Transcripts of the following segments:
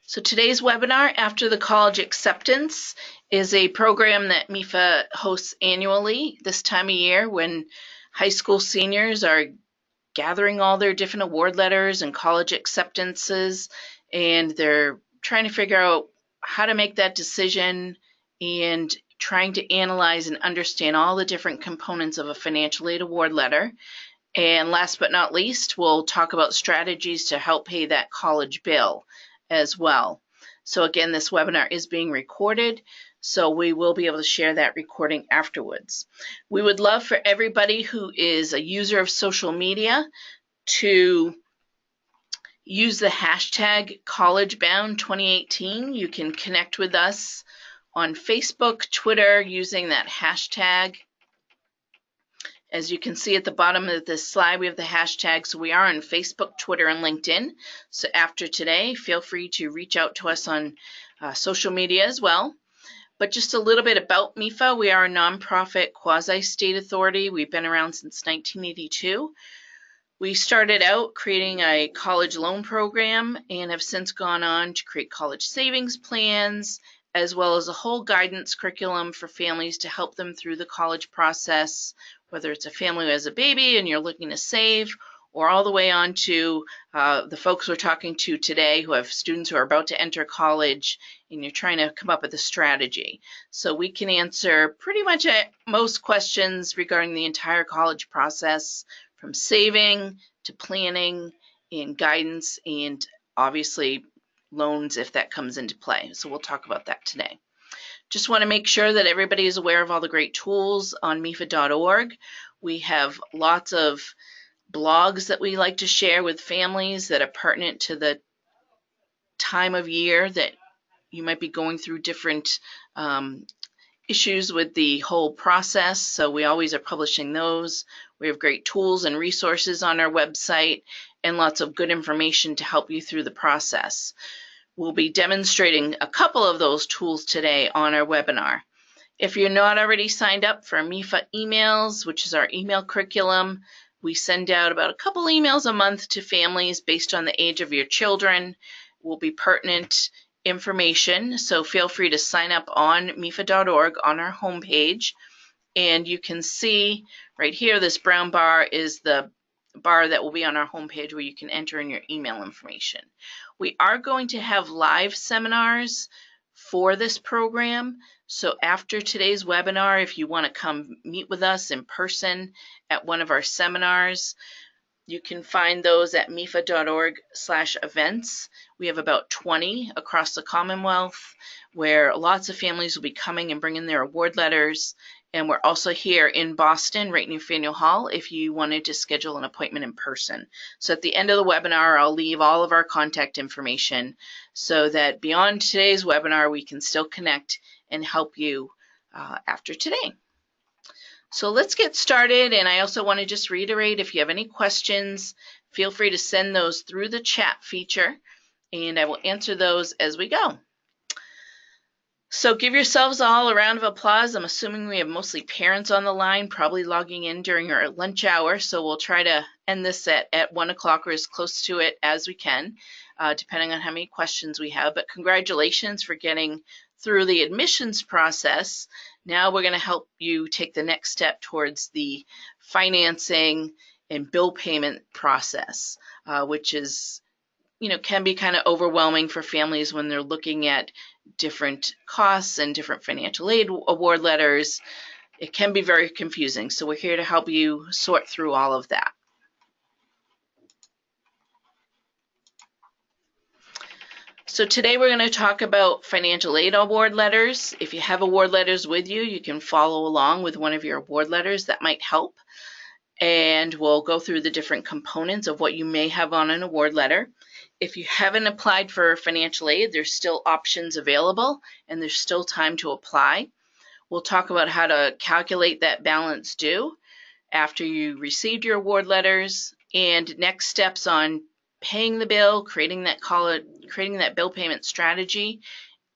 So today's webinar, After the College Acceptance, is a program that MEFA hosts annually this time of year when high school seniors are gathering all their different award letters and college acceptances, and they're trying to figure out how to make that decision and trying to analyze and understand all the different components of a financial aid award letter. And last but not least, we'll talk about strategies to help pay that college bill as well. So again, this webinar is being recorded, so we will be able to share that recording afterwards. We would love for everybody who is a user of social media to use the hashtag CollegeBound2018. You can connect with us on Facebook, Twitter, using that hashtag. As you can see at the bottom of this slide, we have the hashtags. We are on Facebook, Twitter, and LinkedIn. So after today, feel free to reach out to us on social media as well. But just a little bit about MEFA. We are a nonprofit quasi-state authority. We've been around since 1982. We started out creating a college loan program and have since gone on to create college savings plans, as well as a whole guidance curriculum for families to help them through the college process, whether it's a family who has a baby and you're looking to save, or all the way on to the folks we're talking to today who have students who are about to enter college and you're trying to come up with a strategy. So we can answer pretty much most questions regarding the entire college process, from saving to planning and guidance, and obviously loans if that comes into play. So we'll talk about that today. Just want to make sure that everybody is aware of all the great tools on MEFA.org. We have lots of blogs that we like to share with families that are pertinent to the time of year that you might be going through different issues with the whole process. So we always are publishing those. We have great tools and resources on our website and lots of good information to help you through the process. We'll be demonstrating a couple of those tools today on our webinar. If you're not already signed up for MEFA emails, which is our email curriculum, we send out about a couple emails a month to families based on the age of your children. Will be pertinent information, so feel free to sign up on MEFA.org on our homepage. And you can see right here, this brown bar is the bar that will be on our homepage where you can enter in your email information. We are going to have live seminars for this program. So after today's webinar, if you want to come meet with us in person at one of our seminars, you can find those at mefa.org/events. We have about 20 across the Commonwealth where lots of families will be coming and bringing their award letters. And we're also here in Boston, right near Faneuil Hall, if you wanted to schedule an appointment in person. So at the end of the webinar, I'll leave all of our contact information so that beyond today's webinar, we can still connect and help you after today. So let's get started. And I also want to just reiterate, if you have any questions, feel free to send those through the chat feature, and I will answer those as we go. So give yourselves all a round of applause. I'm assuming we have mostly parents on the line, probably logging in during our lunch hour. So we'll try to end this at 1 o'clock or as close to it as we can, depending on how many questions we have. But congratulations for getting through the admissions process. Now we're going to help you take the next step towards the financing and bill payment process, which is, can be kind of overwhelming for families when they're looking at different costs and different financial aid award letters. It can be very confusing. So we're here to help you sort through all of that. So today we're going to talk about financial aid award letters. If you have award letters with you, you can follow along with one of your award letters. That might help. And we'll go through the different components of what you may have on an award letter. If you haven't applied for financial aid, there's still options available and there's still time to apply. We'll talk about how to calculate that balance due after you received your award letters and next steps on paying the bill, creating that bill payment strategy,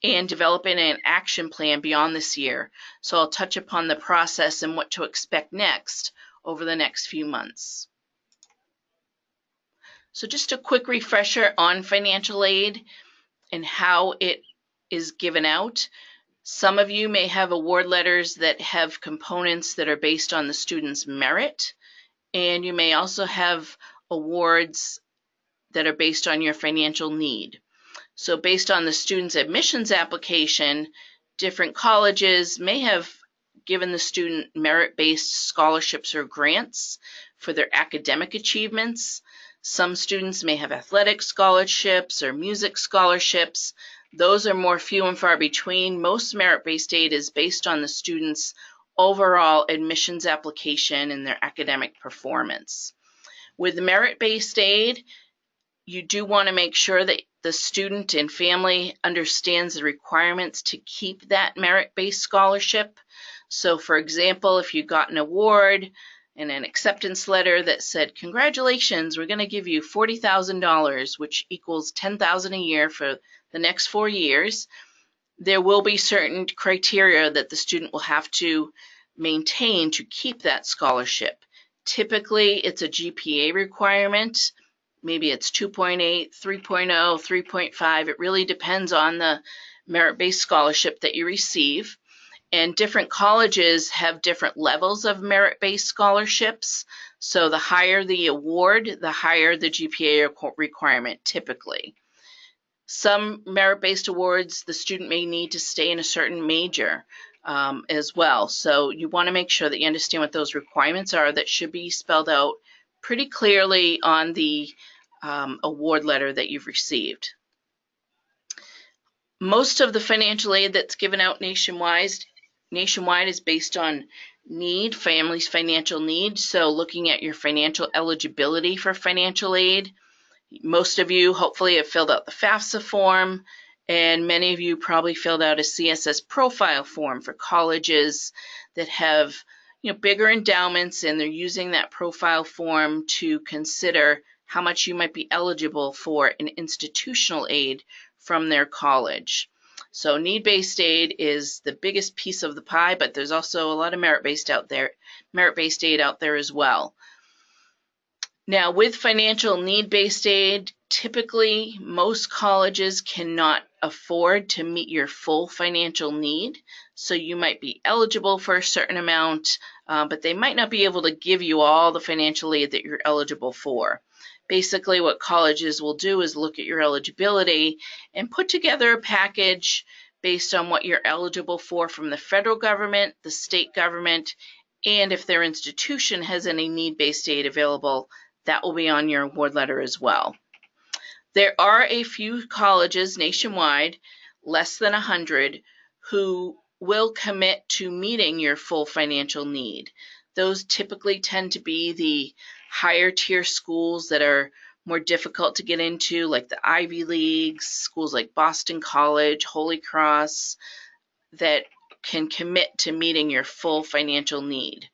and developing an action plan beyond this year. So I'll touch upon the process and what to expect next over the next few months. So just a quick refresher on financial aid. and how it is given out. Some of you may have award letters that have components that are based on the student's merit, and you may also have awards that are based on your financial need. So based on the student's admissions application, different colleges may have given the student merit-based scholarships or grants for their academic achievements. Some students may have athletic scholarships or music scholarships. Those are more few and far between. Most merit-based aid is based on the student's overall admissions application and their academic performance. With merit-based aid, you do want to make sure that the student and family understands the requirements to keep that merit-based scholarship. So for example, if you got an award and an acceptance letter that said, congratulations, we're going to give you $40,000, which equals $10,000 a year for the next 4 years, there will be certain criteria that the student will have to maintain to keep that scholarship. Typically, it's a GPA requirement. Maybe it's 2.8, 3.0, 3.5. It really depends on the merit-based scholarship that you receive. And different colleges have different levels of merit-based scholarships. So the higher the award, the higher the GPA requirement typically. Some merit-based awards, the student may need to stay in a certain major as well. So you want to make sure that you understand what those requirements are. That should be spelled out pretty clearly on the award letter that you've received. Most of the financial aid that's given out nationwide is based on need, family's financial need. So looking at your financial eligibility for financial aid. Most of you hopefully have filled out the FAFSA form, and many of you probably filled out a CSS profile form for colleges that have bigger endowments, and they're using that profile form to consider how much you might be eligible for an institutional aid from their college. So need-based aid is the biggest piece of the pie, but there's also a lot of merit-based aid out there as well. Now, with financial need-based aid, typically most colleges cannot afford to meet your full financial need. So you might be eligible for a certain amount, but they might not be able to give you all the financial aid that you're eligible for. Basically, what colleges will do is look at your eligibility and put together a package based on what you're eligible for from the federal government, the state government, and if their institution has any need-based aid available, that will be on your award letter as well. There are a few colleges nationwide, less than 100, who will commit to meeting your full financial need. Those typically tend to be the higher tier schools that are more difficult to get into, like the Ivy Leagues, schools like Boston College, Holy Cross, that can commit to meeting your full financial need.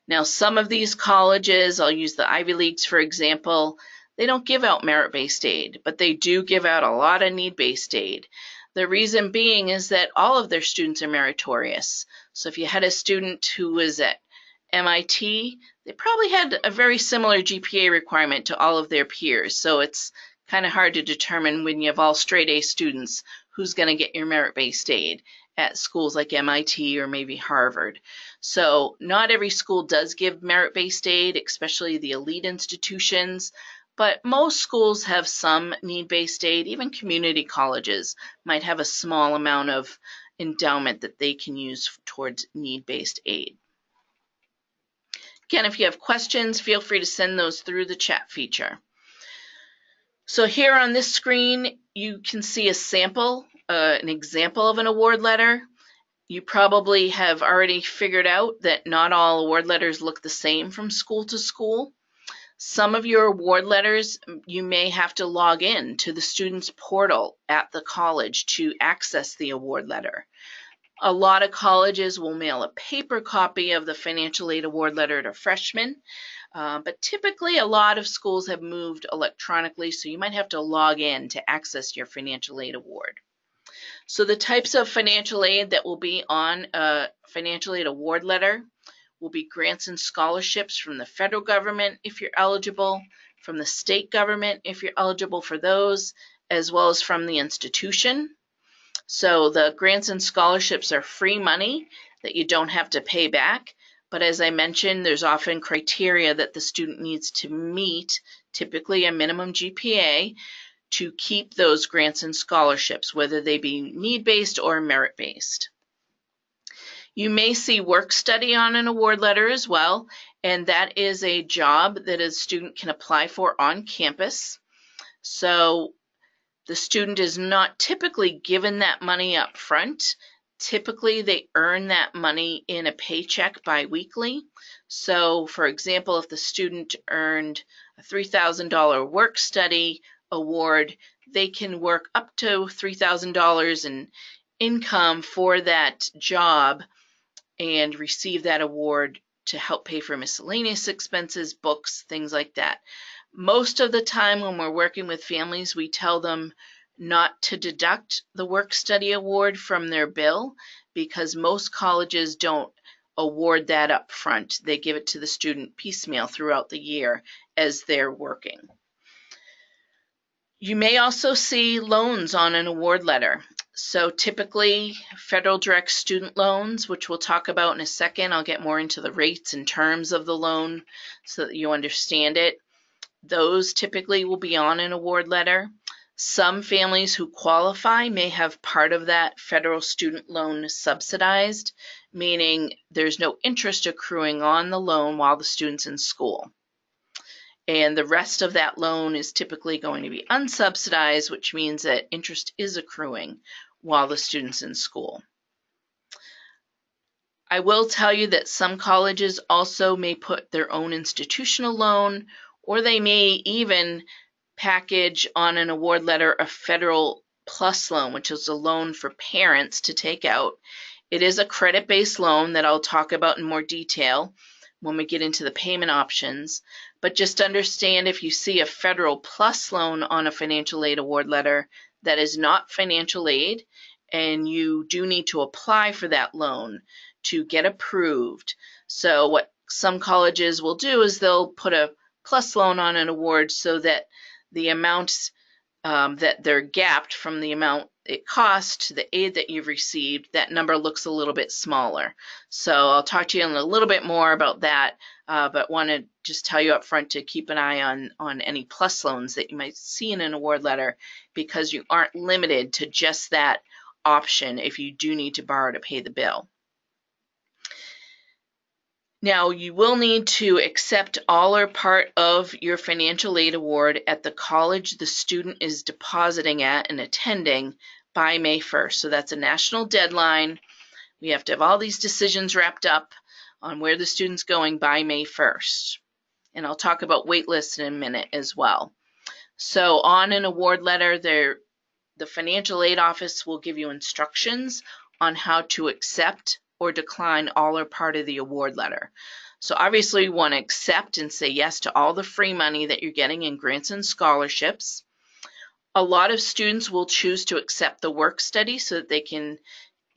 Now, some of these colleges, I'll use the Ivy Leagues for example, they don't give out merit-based aid, but they do give out a lot of need-based aid. The reason being is that all of their students are meritorious. So if you had a student who was at MIT, they probably had a very similar GPA requirement to all of their peers. So it's kind of hard to determine when you have all straight A students who's going to get your merit-based aid at schools like MIT or maybe Harvard. So not every school does give merit-based aid, especially the elite institutions, but most schools have some need-based aid. Even community colleges might have a small amount of endowment that they can use towards need-based aid. Again, if you have questions, feel free to send those through the chat feature. So here on this screen, you can see a sample, an example of an award letter. You probably have already figured out that not all award letters look the same from school to school. Some of your award letters, you may have to log in to the student's portal at the college to access the award letter. A lot of colleges will mail a paper copy of the financial aid award letter to freshmen, but typically a lot of schools have moved electronically, so you might have to log in to access your financial aid award. So the types of financial aid that will be on a financial aid award letter will be grants and scholarships from the federal government if you're eligible, from the state government if you're eligible for those, as well as from the institution. So the grants and scholarships are free money that you don't have to pay back. But as I mentioned, there's often criteria that the student needs to meet, typically a minimum GPA, to keep those grants and scholarships, whether they be need-based or merit-based. You may see work study on an award letter as well, and that is a job that a student can apply for on campus. So the student is not typically given that money up front. Typically, they earn that money in a paycheck biweekly. So, for example, if the student earned a $3,000 work study award, they can work up to $3,000 in income for that job and receive that award to help pay for miscellaneous expenses, books, things like that. Most of the time when we're working with families, we tell them not to deduct the work study award from their bill because most colleges don't award that up front. They give it to the student piecemeal throughout the year as they're working. You may also see loans on an award letter. So typically federal direct student loans, which we'll talk about in a second. I'll get more into the rates and terms of the loan so that you understand it. Those typically will be on an award letter. Some families who qualify may have part of that federal student loan subsidized, meaning there's no interest accruing on the loan while the student's in school. And the rest of that loan is typically going to be unsubsidized, which means that interest is accruing while the student's in school. I will tell you that some colleges also may put their own institutional loan, or they may even package on an award letter a federal plus loan, which is a loan for parents to take out. It is a credit-based loan that I'll talk about in more detail when we get into the payment options. But just understand if you see a federal plus loan on a financial aid award letter, that is not financial aid, and you do need to apply for that loan to get approved. So what some colleges will do is they'll put a plus loan on an award so that the amounts that they're gapped from the amount it costs to the aid that you've received, that number looks a little bit smaller. So I'll talk to you in a little bit more about that, but want to just tell you up front to keep an eye on any plus loans that you might see in an award letter, because you aren't limited to just that option if you do need to borrow to pay the bill. Now, you will need to accept all or part of your financial aid award at the college the student is depositing at and attending by May 1st. So that's a national deadline. We have to have all these decisions wrapped up on where the student's going by May 1st. And I'll talk about wait lists in a minute as well. So on an award letter, the financial aid office will give you instructions on how to accept or decline all or part of the award letter. So obviously you want to accept and say yes to all the free money that you're getting in grants and scholarships. A lot of students will choose to accept the work study so that they can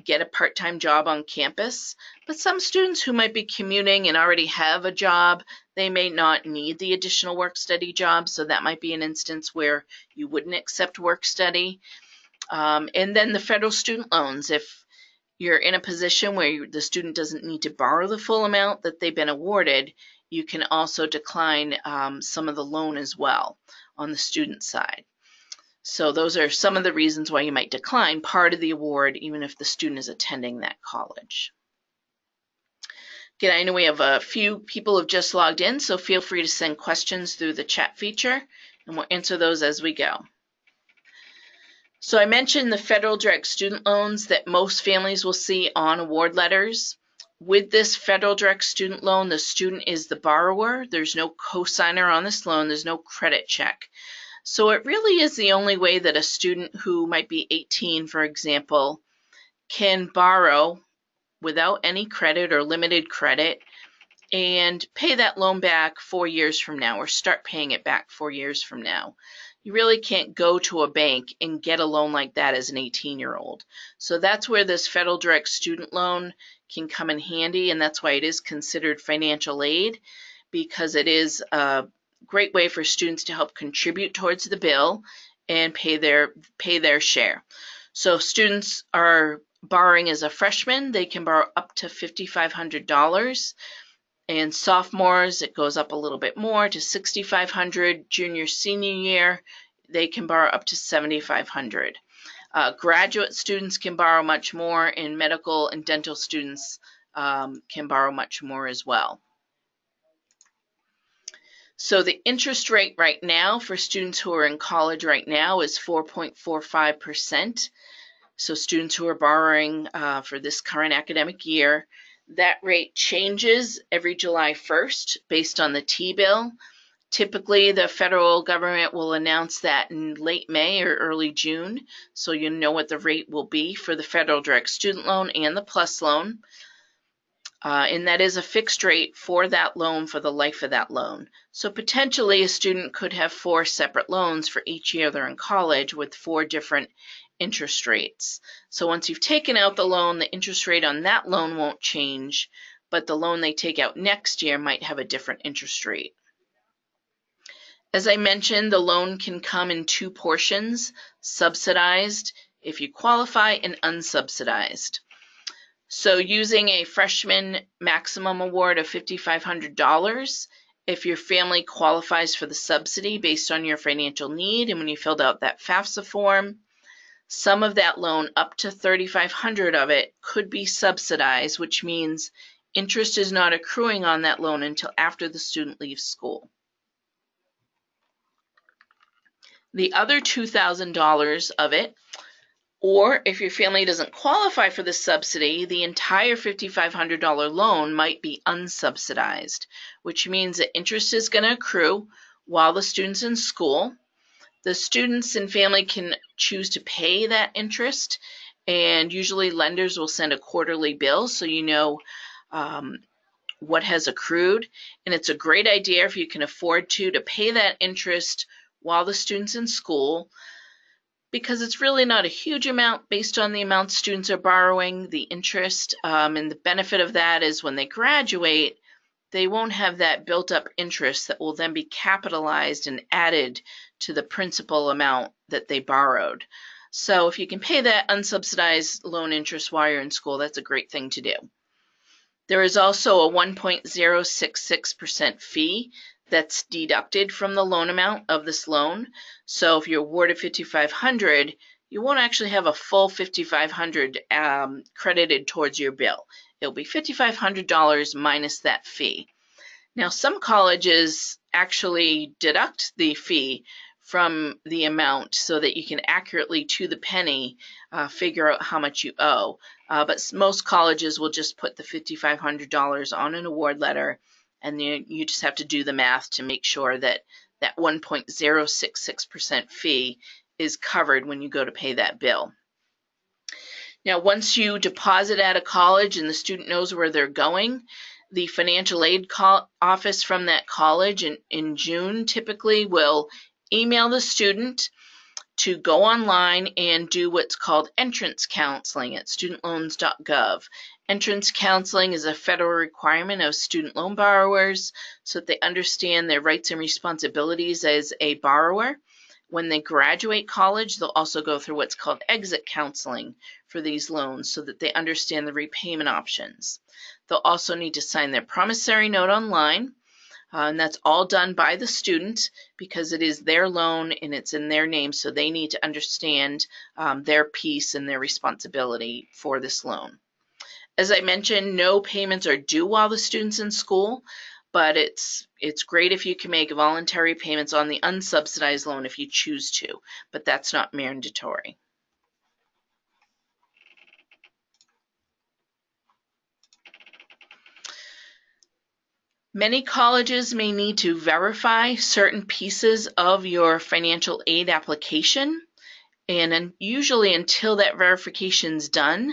get a part-time job on campus. But some students who might be commuting and already have a job, they may not need the additional work study job. So that might be an instance where you wouldn't accept work study. And then the federal student loans, if you're in a position where the student doesn't need to borrow the full amount that they've been awarded, you can also decline some of the loan as well on the student side. So those are some of the reasons why you might decline part of the award even if the student is attending that college. Again, I know we have a few people who have just logged in, so feel free to send questions through the chat feature and we'll answer those as we go. So I mentioned the federal direct student loans that most families will see on award letters. With this federal direct student loan, the student is the borrower. There's no cosigner on this loan. There's no credit check. So it really is the only way that a student who might be 18, for example, can borrow without any credit or limited credit and pay that loan back 4 years from now, or start paying it back 4 years from now. You really can't go to a bank and get a loan like that as an 18-year-old. So that's where this federal direct student loan can come in handy, and that's why it is considered financial aid, because it is a great way for students to help contribute towards the bill and pay their share. So if students are borrowing as a freshman, they can borrow up to $5,500. And sophomores, it goes up a little bit more to $6,500. Junior, senior year, they can borrow up to $7,500. Graduate students can borrow much more, and medical and dental students can borrow much more as well. So the interest rate right now for students who are in college right now is 4.45%. So students who are borrowing for this current academic year, that rate changes every July 1st based on the T-bill. Typically, the federal government will announce that in late May or early June, so you know what the rate will be for the federal direct student loan and the PLUS loan. And that is a fixed rate for that loan for the life of that loan. So potentially a student could have 4 separate loans for each year they're in college with 4 different interest rates. So once you've taken out the loan, the interest rate on that loan won't change, but the loan they take out next year might have a different interest rate. As I mentioned, the loan can come in 2 portions, subsidized if you qualify and unsubsidized. So using a freshman maximum award of $5,500, if your family qualifies for the subsidy based on your financial need, and when you filled out that FAFSA form, some of that loan, up to $3,500 of it, could be subsidized, which means interest is not accruing on that loan until after the student leaves school. The other $2,000 of it, or if your family doesn't qualify for the subsidy, the entire $5,500 loan might be unsubsidized, which means that interest is going to accrue while the student's in school. The students and family can choose to pay that interest, and usually lenders will send a quarterly bill so you know what has accrued. And it's a great idea if you can afford to pay that interest while the student's in school, because it's really not a huge amount based on the amount students are borrowing, the interest, and the benefit of that is when they graduate, they won't have that built up interest that will then be capitalized and added to the principal amount that they borrowed. So if you can pay that unsubsidized loan interest while you're in school, that's a great thing to do. There is also a 1.066% fee that's deducted from the loan amount of this loan. So if you're awarded $5,500, you won't actually have a full $5,500 credited towards your bill. It'll be $5,500 minus that fee. Now, some colleges actually deduct the fee from the amount so that you can accurately, to the penny, figure out how much you owe. But most colleges will just put the $5,500 on an award letter, and you just have to do the math to make sure that that 1.066% fee is covered when you go to pay that bill. Now, once you deposit at a college and the student knows where they're going, the financial aid office from that college in June typically will email the student to go online and do what's called entrance counseling at studentloans.gov. Entrance counseling is a federal requirement of student loan borrowers so that they understand their rights and responsibilities as a borrower. When they graduate college, they'll also go through what's called exit counseling for these loans so that they understand the repayment options. They'll also need to sign their promissory note online. And that's all done by the student because it is their loan and it's in their name, so they need to understand their piece and their responsibility for this loan. As I mentioned, no payments are due while the student's in school, but it's great if you can make voluntary payments on the unsubsidized loan if you choose to, but that's not mandatory. Many colleges may need to verify certain pieces of your financial aid application, and usually until that verification is done,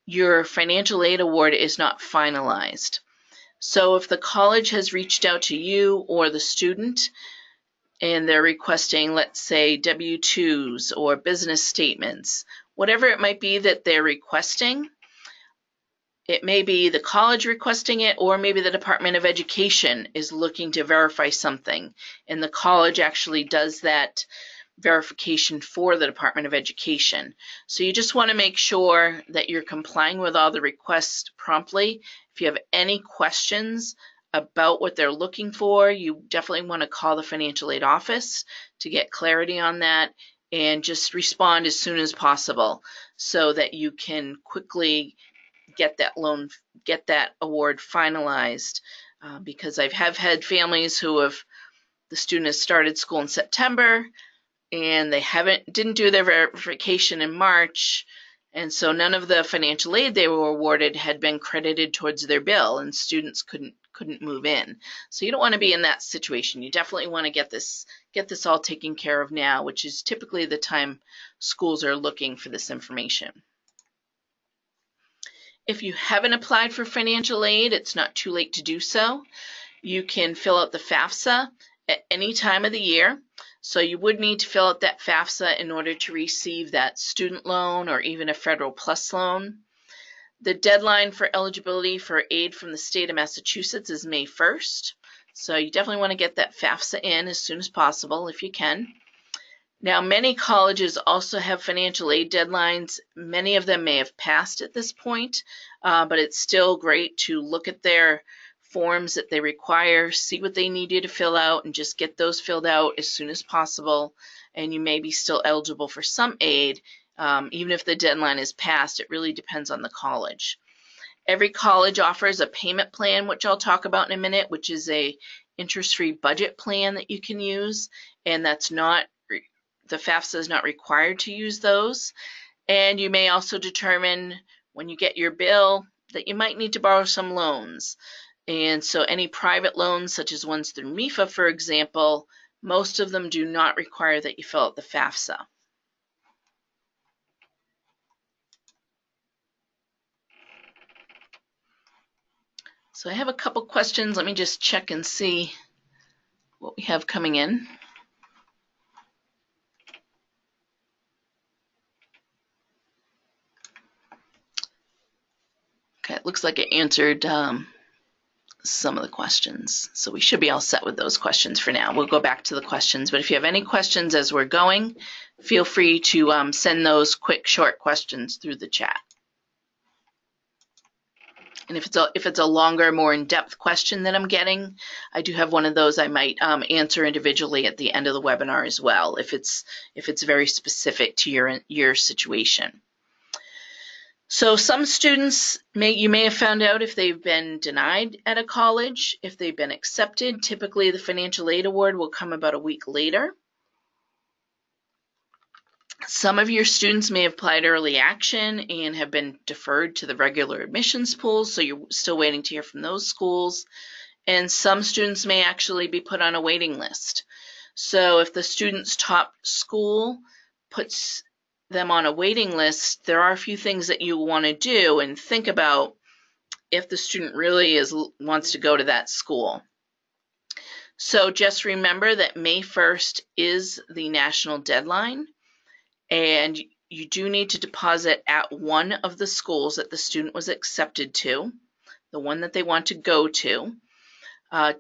your financial aid award is not finalized. So if the college has reached out to you or the student and they're requesting, let's say, W-2s or business statements, whatever it might be that they're requesting, it may be the college requesting it, or maybe the Department of Education is looking to verify something, and the college actually does that verification for the Department of Education. So you just want to make sure that you're complying with all the requests promptly. If you have any questions about what they're looking for, you definitely want to call the financial aid office to get clarity on that, and just respond as soon as possible so that you can quickly get that loan, get that award finalized. Because I have had families who have, the student has started school in September and they didn't do their verification in March, and so none of the financial aid they were awarded had been credited towards their bill, and students couldn't move in. So you don't want to be in that situation. You definitely want to get this all taken care of now, which is typically the time schools are looking for this information. If you haven't applied for financial aid, it's not too late to do so. You can fill out the FAFSA at any time of the year. So you would need to fill out that FAFSA in order to receive that student loan or even a Federal Plus loan. The deadline for eligibility for aid from the state of Massachusetts is May 1st. So you definitely want to get that FAFSA in as soon as possible if you can. Now, many colleges also have financial aid deadlines. Many of them may have passed at this point, but it's still great to look at their forms that they require, see what they need you to fill out, and just get those filled out as soon as possible. And you may be still eligible for some aid, even if the deadline is passed. It really depends on the college. Every college offers a payment plan, which I'll talk about in a minute, which is a interest-free budget plan that you can use, and that's not, the FAFSA is not required to use those. And you may also determine when you get your bill that you might need to borrow some loans. And so any private loans, such as ones through MEFA, for example, most of them do not require that you fill out the FAFSA. So I have a couple questions. Let me just check and see what we have coming in. Okay, it looks like it answered some of the questions. So we should be all set with those questions for now. We'll go back to the questions, but if you have any questions as we're going, feel free to send those quick, short questions through the chat. And if it's a longer, more in-depth question that I'm getting, I do have one of those I might answer individually at the end of the webinar as well, if it's very specific to your situation. So some students, you may have found out if they've been denied at a college, if they've been accepted. Typically the financial aid award will come about a week later. Some of your students may have applied early action and have been deferred to the regular admissions pools, so you're still waiting to hear from those schools. And some students may actually be put on a waiting list. So if the student's top school puts them on a waiting list, there are a few things that you want to do and think about if the student really wants to go to that school. So just remember that May 1st is the national deadline, and you do need to deposit at one of the schools that the student was accepted to, the one that they want to go to.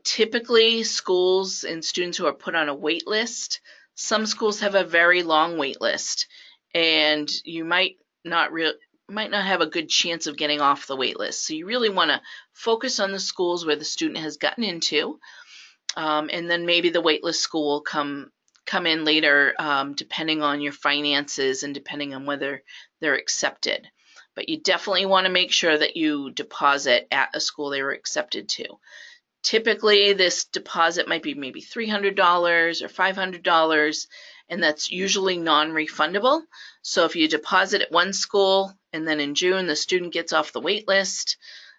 Typically, schools and students who are put on a wait list, some schools have a very long wait list, and you might not have a good chance of getting off the wait list. So you really want to focus on the schools where the student has gotten into, and then maybe the wait list school will come in later, depending on your finances and depending on whether they're accepted. But you definitely want to make sure that you deposit at a school they were accepted to. Typically, this deposit might be maybe $300 or $500, and that's usually non-refundable. So if you deposit at one school and then in June the student gets off the wait list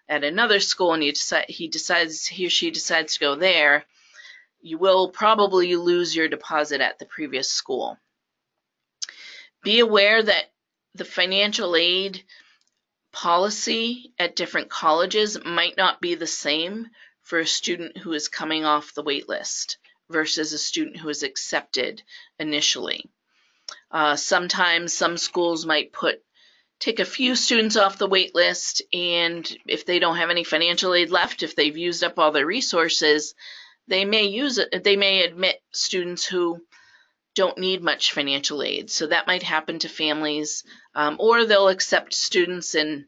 at another school and he or she decides to go there, you will probably lose your deposit at the previous school. Be aware that the financial aid policy at different colleges might not be the same for a student who is coming off the wait list versus a student who is accepted initially. Sometimes some schools might take a few students off the wait list, and if they don't have any financial aid left, if they've used up all their resources, they may admit students who don't need much financial aid. So that might happen to families, or they'll accept students in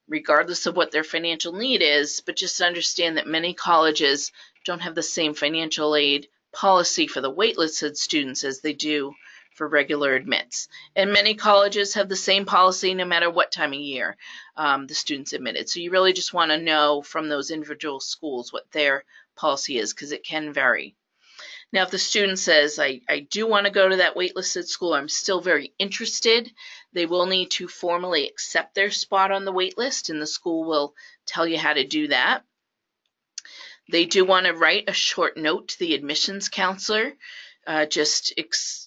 regardless of what their financial need is, but just understand that many colleges don't have the same financial aid policy for the waitlisted students as they do for regular admits. And many colleges have the same policy no matter what time of year the student's admitted. So you really just want to know from those individual schools what their policy is, because it can vary. Now, if the student says, I do want to go to that waitlisted school, I'm still very interested, they will need to formally accept their spot on the waitlist, and the school will tell you how to do that. They do want to write a short note to the admissions counselor, just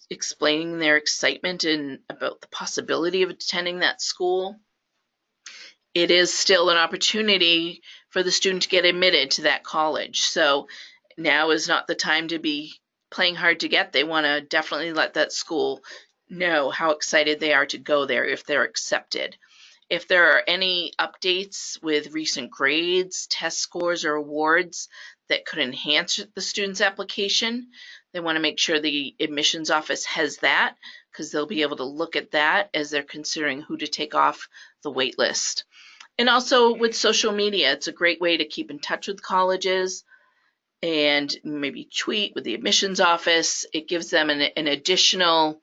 explaining their excitement and about the possibility of attending that school. It is still an opportunity for the student to get admitted to that college. So now is not the time to be playing hard to get. They want to definitely let that school know how excited they are to go there if they're accepted. If there are any updates with recent grades, test scores, or awards that could enhance the student's application, they want to make sure the admissions office has that, because they'll be able to look at that as they're considering who to take off the wait list. And also with social media, it's a great way to keep in touch with colleges and maybe tweet with the admissions office. It gives them an additional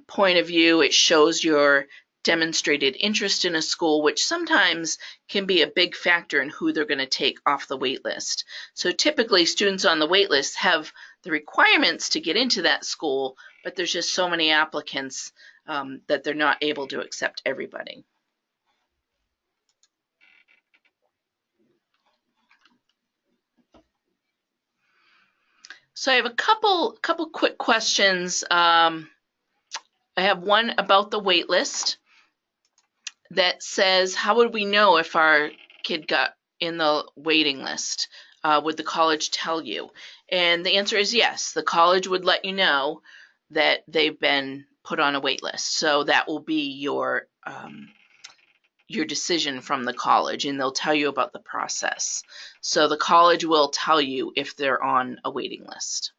point of view. It shows your demonstrated interest in a school, which sometimes can be a big factor in who they're going to take off the wait list. So typically students on the wait list have the requirements to get into that school, but there's just so many applicants that they're not able to accept everybody. So I have a couple quick questions. I have one about the wait list that says, how would we know if our kid got in the waiting list? Would the college tell you? And the answer is yes. The college would let you know that they've been put on a wait list. So that will be your decision from the college, and they'll tell you about the process. So the college will tell you if they're on a waiting list.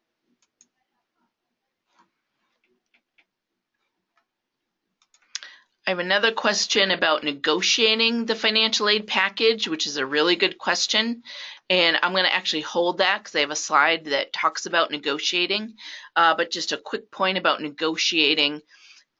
I have another question about negotiating the financial aid package, which is a really good question. And I'm going to actually hold that because I have a slide that talks about negotiating. But just a quick point about negotiating.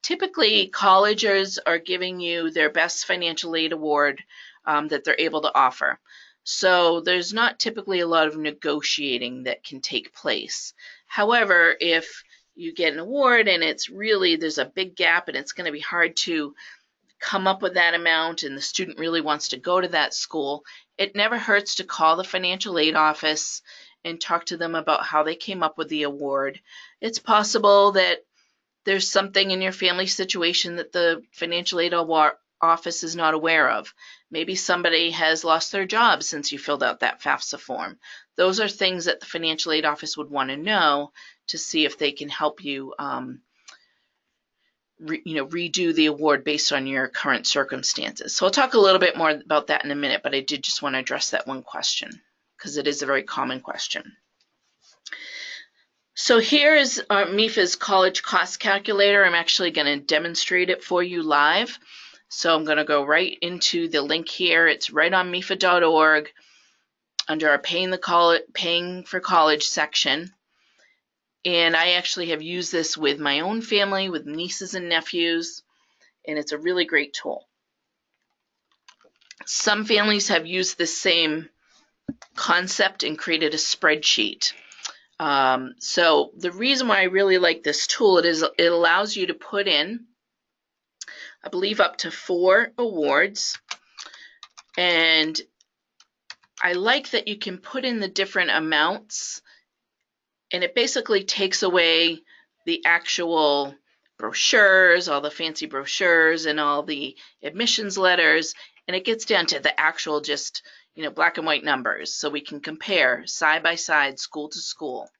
Typically, colleges are giving you their best financial aid award that they're able to offer. So there's not typically a lot of negotiating that can take place. However, if you get an award and it's really, there's a big gap and it's going to be hard to come up with that amount and the student really wants to go to that school, it never hurts to call the financial aid office and talk to them about how they came up with the award. It's possible that there's something in your family situation that the financial aid office is not aware of. Maybe somebody has lost their job since you filled out that FAFSA form. Those are things that the financial aid office would want to know to see if they can help you redo the award based on your current circumstances. So I'll talk a little bit more about that in a minute, but I did just want to address that one question because it is a very common question. So here is MEFA's college cost calculator. I'm actually going to demonstrate it for you live. So I'm going to go right into the link here. It's right on MEFA.org under our Paying for College section. And I actually have used this with my own family, with nieces and nephews, and it's a really great tool. Some families have used this same concept and created a spreadsheet. So the reason why I really like this tool, it allows you to put in, I believe, up to 4 awards. And I like that you can put in the different amounts, and it basically takes away the actual brochures, all the fancy brochures and all the admissions letters, and it gets down to the actual just, black and white numbers, so we can compare side by side, school to school.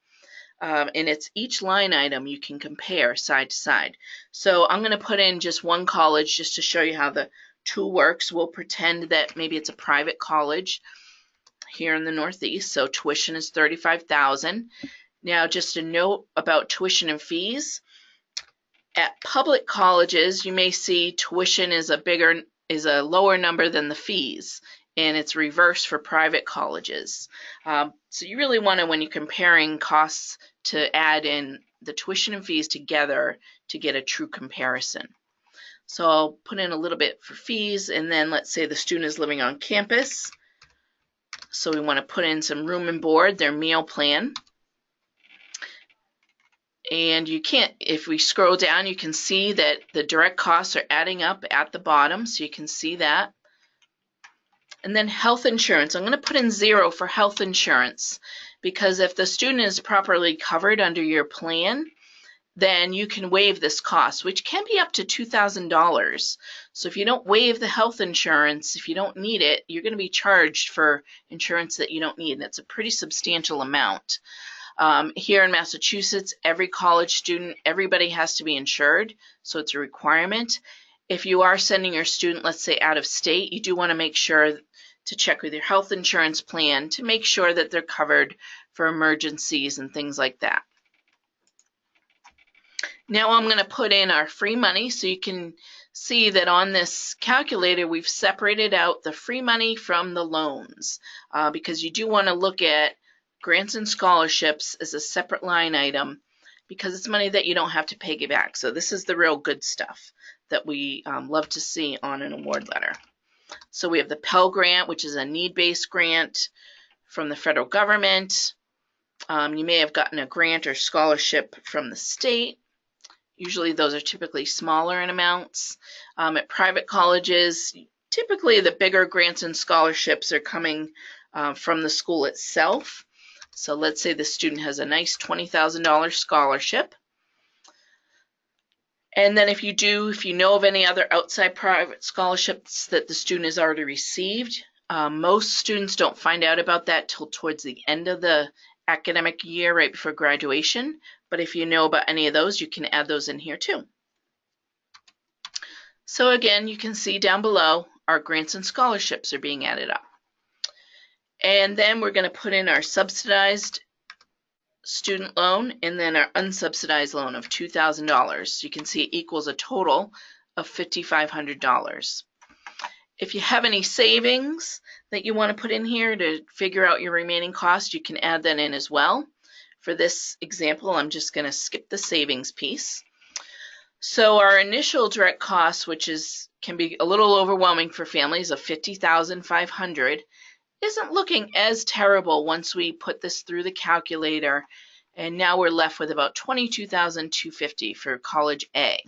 And it's each line item you can compare side to side. So I'm going to put in just one college just to show you how the tool works. We'll pretend that maybe it's a private college here in the Northeast, so tuition is $35,000. Now, just a note about tuition and fees. At public colleges, you may see tuition is a lower number than the fees, and it's reverse for private colleges. So you really want to, when you're comparing costs, to add in the tuition and fees together to get a true comparison. So I'll put in a little bit for fees, and then let's say the student is living on campus. So we want to put in some room and board, their meal plan. And you can't, if we scroll down, you can see that the direct costs are adding up at the bottom, so you can see that. And then health insurance, I'm going to put in 0 for health insurance, because if the student is properly covered under your plan, then you can waive this cost, which can be up to $2,000. So if you don't waive the health insurance, if you don't need it, you're going to be charged for insurance that you don't need, and it's a pretty substantial amount. Here in Massachusetts, every college student, everybody has to be insured, so it's a requirement. If you are sending your student, let's say, out of state, you do want to make sure to check with your health insurance plan to make sure that they're covered for emergencies and things like that. Now I'm going to put in our free money, so you can see that on this calculator we've separated out the free money from the loans, because you do want to look at grants and scholarships as a separate line item, because it's money that you don't have to pay back. So this is the real good stuff that we love to see on an award letter. So we have the Pell Grant, which is a need-based grant from the federal government. You may have gotten a grant or scholarship from the state. Usually those are typically smaller in amounts. At private colleges, typically the bigger grants and scholarships are coming from the school itself. So let's say the student has a nice $20,000 scholarship. And then if you know of any other outside private scholarships that the student has already received, most students don't find out about that till towards the end of the academic year, right before graduation. But if you know about any of those, you can add those in here too. So again, you can see down below our grants and scholarships are being added up. And then we're going to put in our subsidized student loan and then our unsubsidized loan of $2,000. You can see it equals a total of $5,500. If you have any savings that you want to put in here to figure out your remaining cost, you can add that in as well. For this example, I'm just going to skip the savings piece. So our initial direct cost, which can be a little overwhelming for families, of $50,500, isn't looking as terrible once we put this through the calculator, and now we're left with about $22,250 for college A.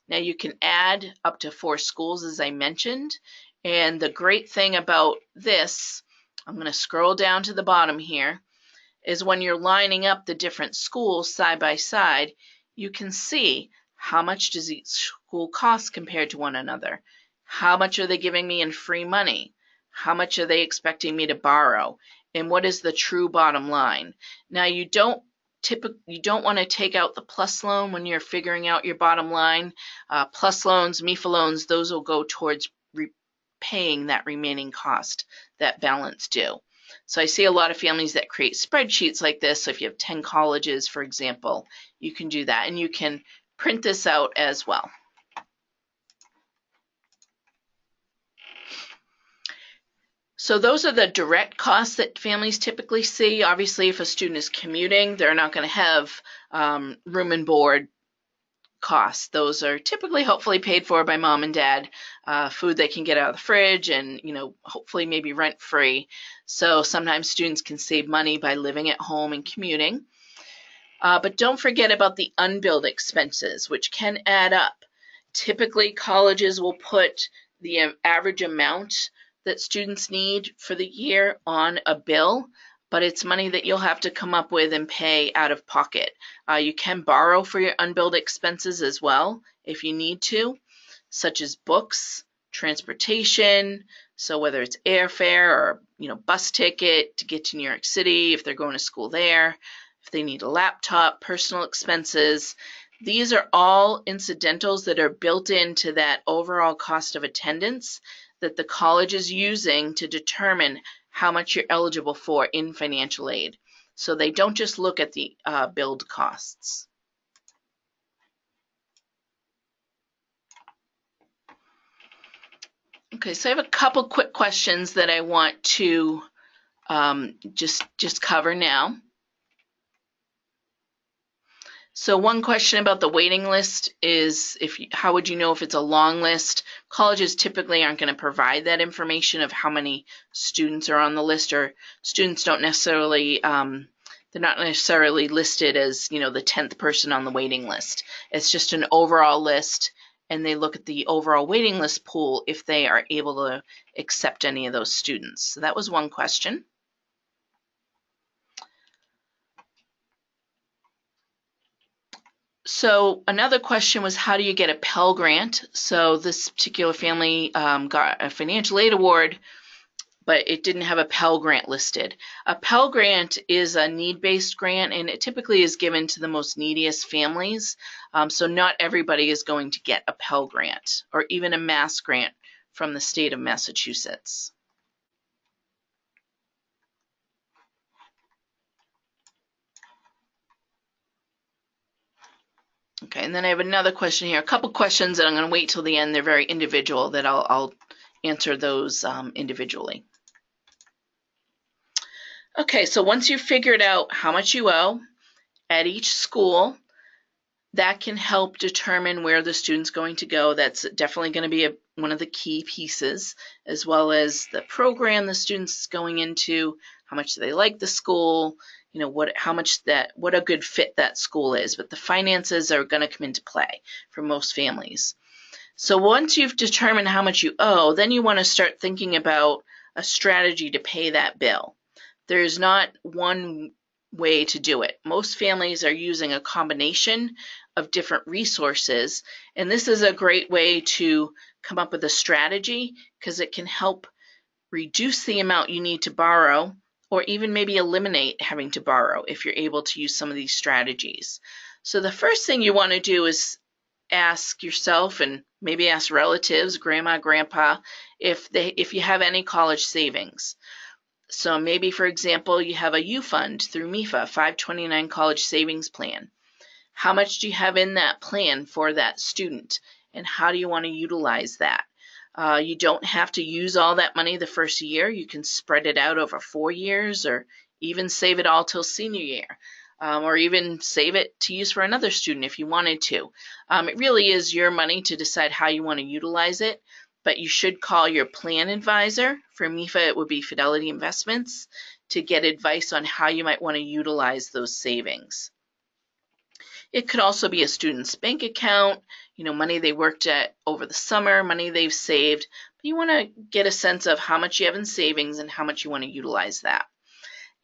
Now you can add up to 4 schools, as I mentioned, and the great thing about this, I'm going to scroll down to the bottom here, is when you're lining up the different schools side by side, you can see how much does each school cost compared to one another. How much are they giving me in free money? How much are they expecting me to borrow? And what is the true bottom line? Now you don't want to take out the plus loan when you're figuring out your bottom line. Plus loans, MEFA loans, those will go towards repaying that remaining cost, that balance due. So I see a lot of families that create spreadsheets like this. So if you have 10 colleges, for example, you can do that, and you can print this out as well. So those are the direct costs that families typically see. Obviously, if a student is commuting, they're not going to have room and board costs. Those are typically hopefully paid for by mom and dad, food they can get out of the fridge, and hopefully maybe rent free. So sometimes students can save money by living at home and commuting. But don't forget about the unbilled expenses, which can add up. Typically colleges will put the average amount that students need for the year on a bill, but it's money that you'll have to come up with and pay out of pocket. You can borrow for your unbilled expenses as well if you need to, such as books, transportation, so whether it's airfare or bus ticket to get to New York City if they're going to school there, if they need a laptop, personal expenses. These are all incidentals that are built into that overall cost of attendance that the college is using to determine how much you're eligible for in financial aid. So they don't just look at the build costs. Okay, so I have a couple quick questions that I want to just cover now. So one question about the waiting list is how would you know if it's a long list? Colleges typically aren't going to provide that information of how many students are on the list, or students don't necessarily, they're not necessarily listed as, the 10th person on the waiting list. It's just an overall list, and they look at the overall waiting list pool if they are able to accept any of those students. So that was one question. So another question was, how do you get a Pell Grant? So this particular family got a financial aid award, but it didn't have a Pell Grant listed. A Pell Grant is a need-based grant, and it typically is given to the most neediest families. So not everybody is going to get a Pell Grant or even a Mass Grant from the state of Massachusetts. Okay, and then I have another question here. A couple questions that I'm going to wait till the end. They're very individual, that I'll answer those individually. Okay, so once you've figured out how much you owe at each school, that can help determine where the student's going to go. That's definitely going to be one of the key pieces, as well as the program the student's going into, how much do they like the school, what a good fit that school is. But the finances are going to come into play for most families. So once you've determined how much you owe, then you want to start thinking about a strategy to pay that bill. There's not one way to do it. Most families are using a combination of different resources, and this is a great way to come up with a strategy because it can help reduce the amount you need to borrow, or even maybe eliminate having to borrow if you're able to use some of these strategies. So the first thing you want to do is ask yourself, and maybe ask relatives, grandma, grandpa, if you have any college savings. So maybe, for example, you have a U fund through MEFA, 529 College Savings Plan. How much do you have in that plan for that student, and how do you want to utilize that? You don't have to use all that money the first year. You can spread it out over 4 years, or even save it all till senior year, or even save it to use for another student if you wanted to. It really is your money to decide how you want to utilize it. But you should call your plan advisor. For MEFA, it would be Fidelity Investments, to get advice on how you might want to utilize those savings. It could also be a student's bank account, money they worked at over the summer, money they've saved. But you want to get a sense of how much you have in savings and how much you want to utilize that.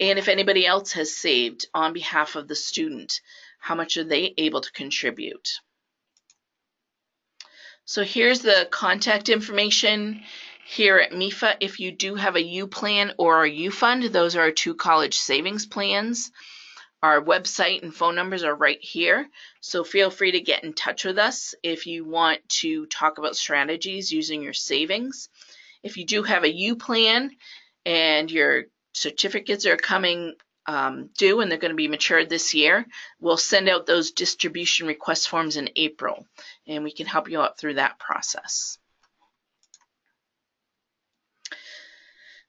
And if anybody else has saved on behalf of the student, how much are they able to contribute? So here's the contact information here at MEFA. If you do have a U plan or a U fund, those are our two college savings plans. Our website and phone numbers are right here. So feel free to get in touch with us if you want to talk about strategies using your savings. If you do have a U plan and your certificates are coming due and they're going to be matured this year, we'll send out those distribution request forms in April, and we can help you out through that process.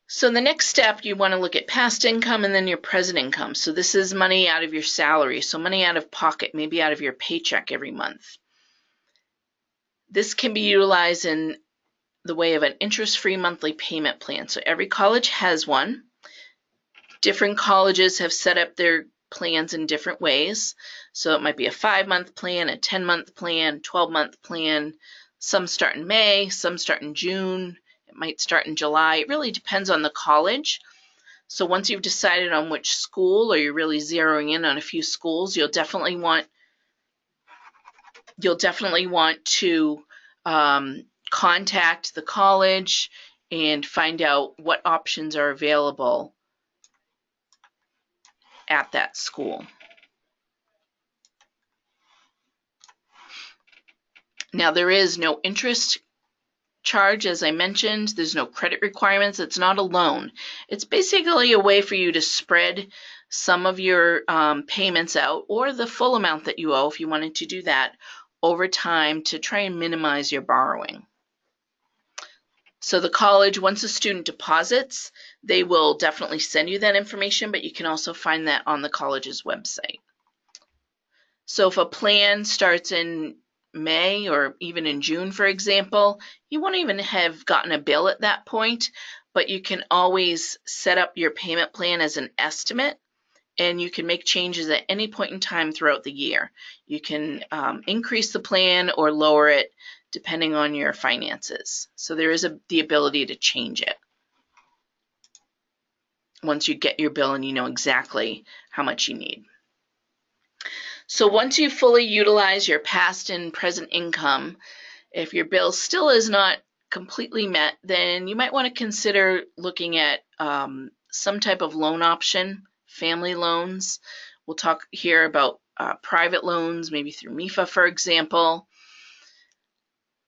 So the next step, you want to look at past income and then your present income. So this is money out of your salary, so money out of pocket, maybe out of your paycheck every month. This can be utilized in the way of an interest-free monthly payment plan. So every college has one. Different colleges have set up their plans in different ways. So it might be a 5-month plan, a 10-month plan, 12-month plan. Some start in May, some start in June. It might start in July. It really depends on the college. So once you've decided on which school, or you're really zeroing in on a few schools, you'll definitely want to contact the college and find out what options are available at that school. Now, there is no interest charge, as I mentioned. There's no credit requirements. It's not a loan. It's basically a way for you to spread some of your payments out, or the full amount that you owe if you wanted to do that, over time to try and minimize your borrowing. So the college, once a student deposits, they will definitely send you that information, but you can also find that on the college's website. So if a plan starts in May or even in June, for example, you won't even have gotten a bill at that point, but you can always set up your payment plan as an estimate, and you can make changes at any point in time throughout the year. You can increase the plan or lower it depending on your finances. So there is the ability to change it once you get your bill and you know exactly how much you need. So once you fully utilize your past and present income, if your bill still is not completely met, then you might want to consider looking at some type of loan option, family loans. We'll talk here about private loans, maybe through MEFA, for example.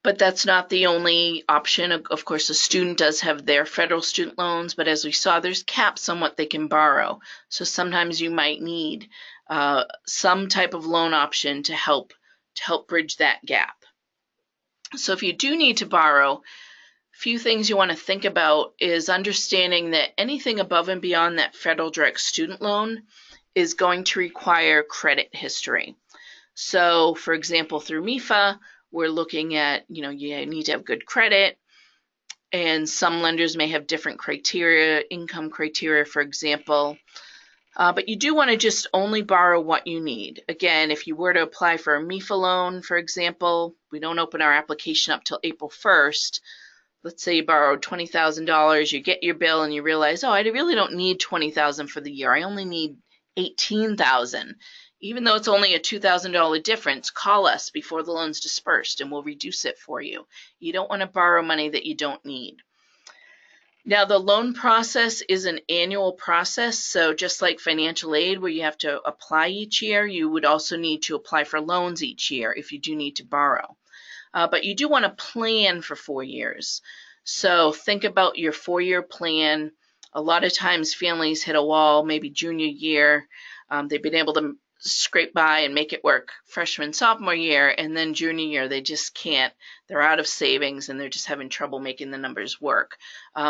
But that's not the only option. Of course, a student does have their federal student loans, but as we saw, there's caps on what they can borrow. So sometimes you might need some type of loan option to help bridge that gap. So if you do need to borrow, a few things you want to think about is understanding that anything above and beyond that federal direct student loan is going to require credit history. So for example, through MEFA, we're looking at, you need to have good credit, and some lenders may have different criteria, income criteria, for example. But you do want to just only borrow what you need. Again, if you were to apply for a MEFA loan, for example, we don't open our application up till April 1st. Let's say you borrowed $20,000, you get your bill and you realize, oh, I really don't need $20,000 for the year. I only need $18,000. Even though it's only a $2,000 difference, call us before the loan's dispersed and we'll reduce it for you. You don't want to borrow money that you don't need. Now, the loan process is an annual process, so just like financial aid where you have to apply each year, you would also need to apply for loans each year if you do need to borrow. But you do want to plan for 4 years. So think about your 4-year plan. A lot of times families hit a wall, maybe junior year. They've been able to scrape by and make it work freshman, sophomore year, and then junior year they just can't. They're out of savings and they're just having trouble making the numbers work.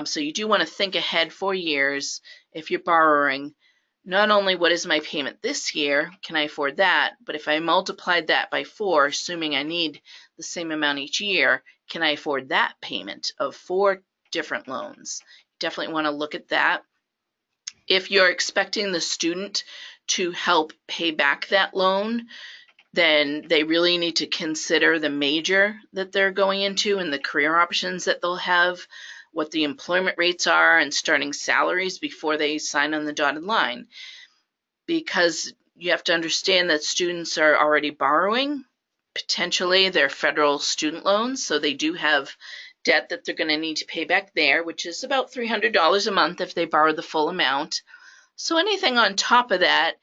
So you do want to think ahead 4 years if you're borrowing. Not only what is my payment this year, can I afford that, but if I multiplied that by 4, assuming I need the same amount each year, can I afford that payment of 4 different loans? Definitely want to look at that. If you're expecting the student to help pay back that loan, then they really need to consider the major that they're going into and the career options that they'll have, what the employment rates are and starting salaries before they sign on the dotted line. Because you have to understand that students are already borrowing, potentially their federal student loans, so they do have debt that they're going to need to pay back there, which is about $300 a month if they borrow the full amount. So anything on top of that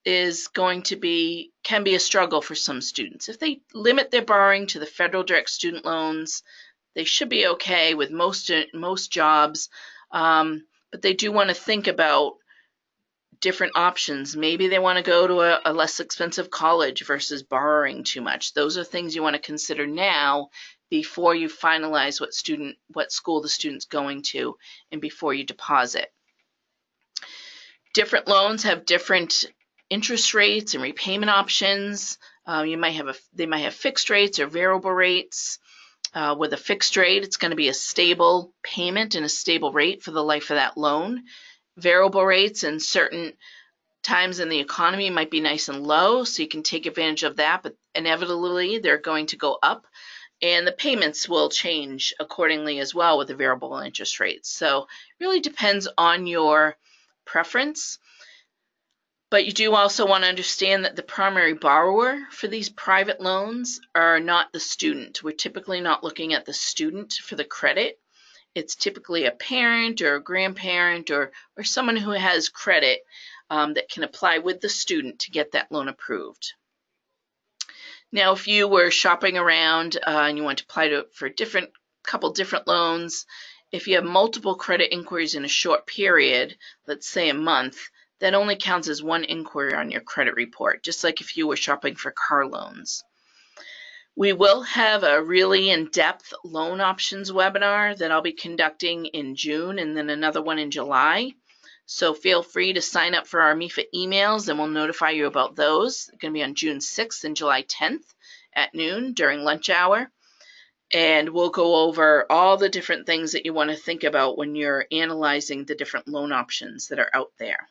is can be a struggle for some students. If they limit their borrowing to the federal direct student loans, they should be okay with most jobs, but they do want to think about different options. Maybe they want to go to a less expensive college versus borrowing too much. Those are things you want to consider now before you finalize what school the student's going to and before you deposit. Different loans have different interest rates and repayment options. They might have fixed rates or variable rates. With a fixed rate, it's going to be a stable payment and a stable rate for the life of that loan. Variable rates in certain times in the economy might be nice and low, so you can take advantage of that, but inevitably they're going to go up, and the payments will change accordingly as well with the variable interest rates. So it really depends on your preference. But you do also want to understand that the primary borrower for these private loans are not the student. We're typically not looking at the student for the credit. It's typically a parent or a grandparent or someone who has credit that can apply with the student to get that loan approved. Now, if you were shopping around and you want to apply for different couple different loans. If you have multiple credit inquiries in a short period, let's say a month, that only counts as one inquiry on your credit report, just like if you were shopping for car loans. We will have a really in-depth loan options webinar that I'll be conducting in June and then another one in July. So feel free to sign up for our MEFA emails and we'll notify you about those. It's going to be on June 6th and July 10th at noon during lunch hour. And we'll go over all the different things that you want to think about when you're analyzing the different loan options that are out there.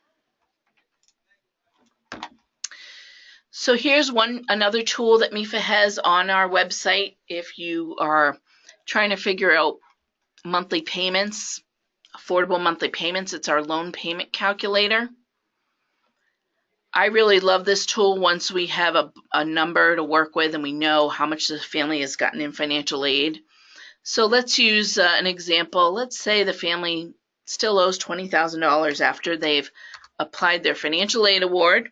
So here's another tool that MEFA has on our website if you are trying to figure out monthly payments, affordable monthly payments. It's our loan payment calculator. I really love this tool once we have a number to work with and we know how much the family has gotten in financial aid. So let's use an example. Let's say the family still owes $20,000 after they've applied their financial aid award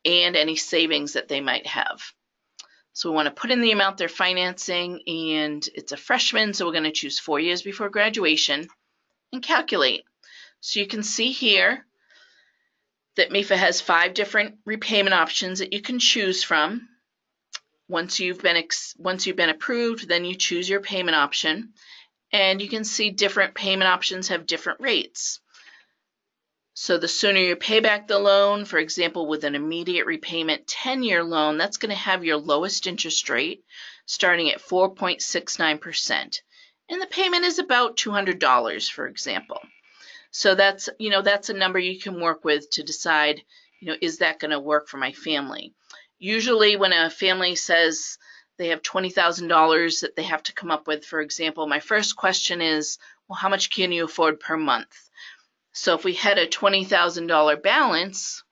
and any savings that they might have. So we want to put in the amount they're financing, and it's a freshman, so we're going to choose 4 years before graduation and calculate. So you can see here that MEFA has 5 different repayment options that you can choose from. Once you've been approved, then you choose your payment option, and you can see different payment options have different rates. So the sooner you pay back the loan, for example, with an immediate repayment 10-year loan, that's going to have your lowest interest rate starting at 4.69%. And the payment is about $200, for example. So that's a number you can work with to decide, is that going to work for my family? Usually when a family says they have $20,000 that they have to come up with, for example, my first question is, well, how much can you afford per month? So if we had a $20,000 balance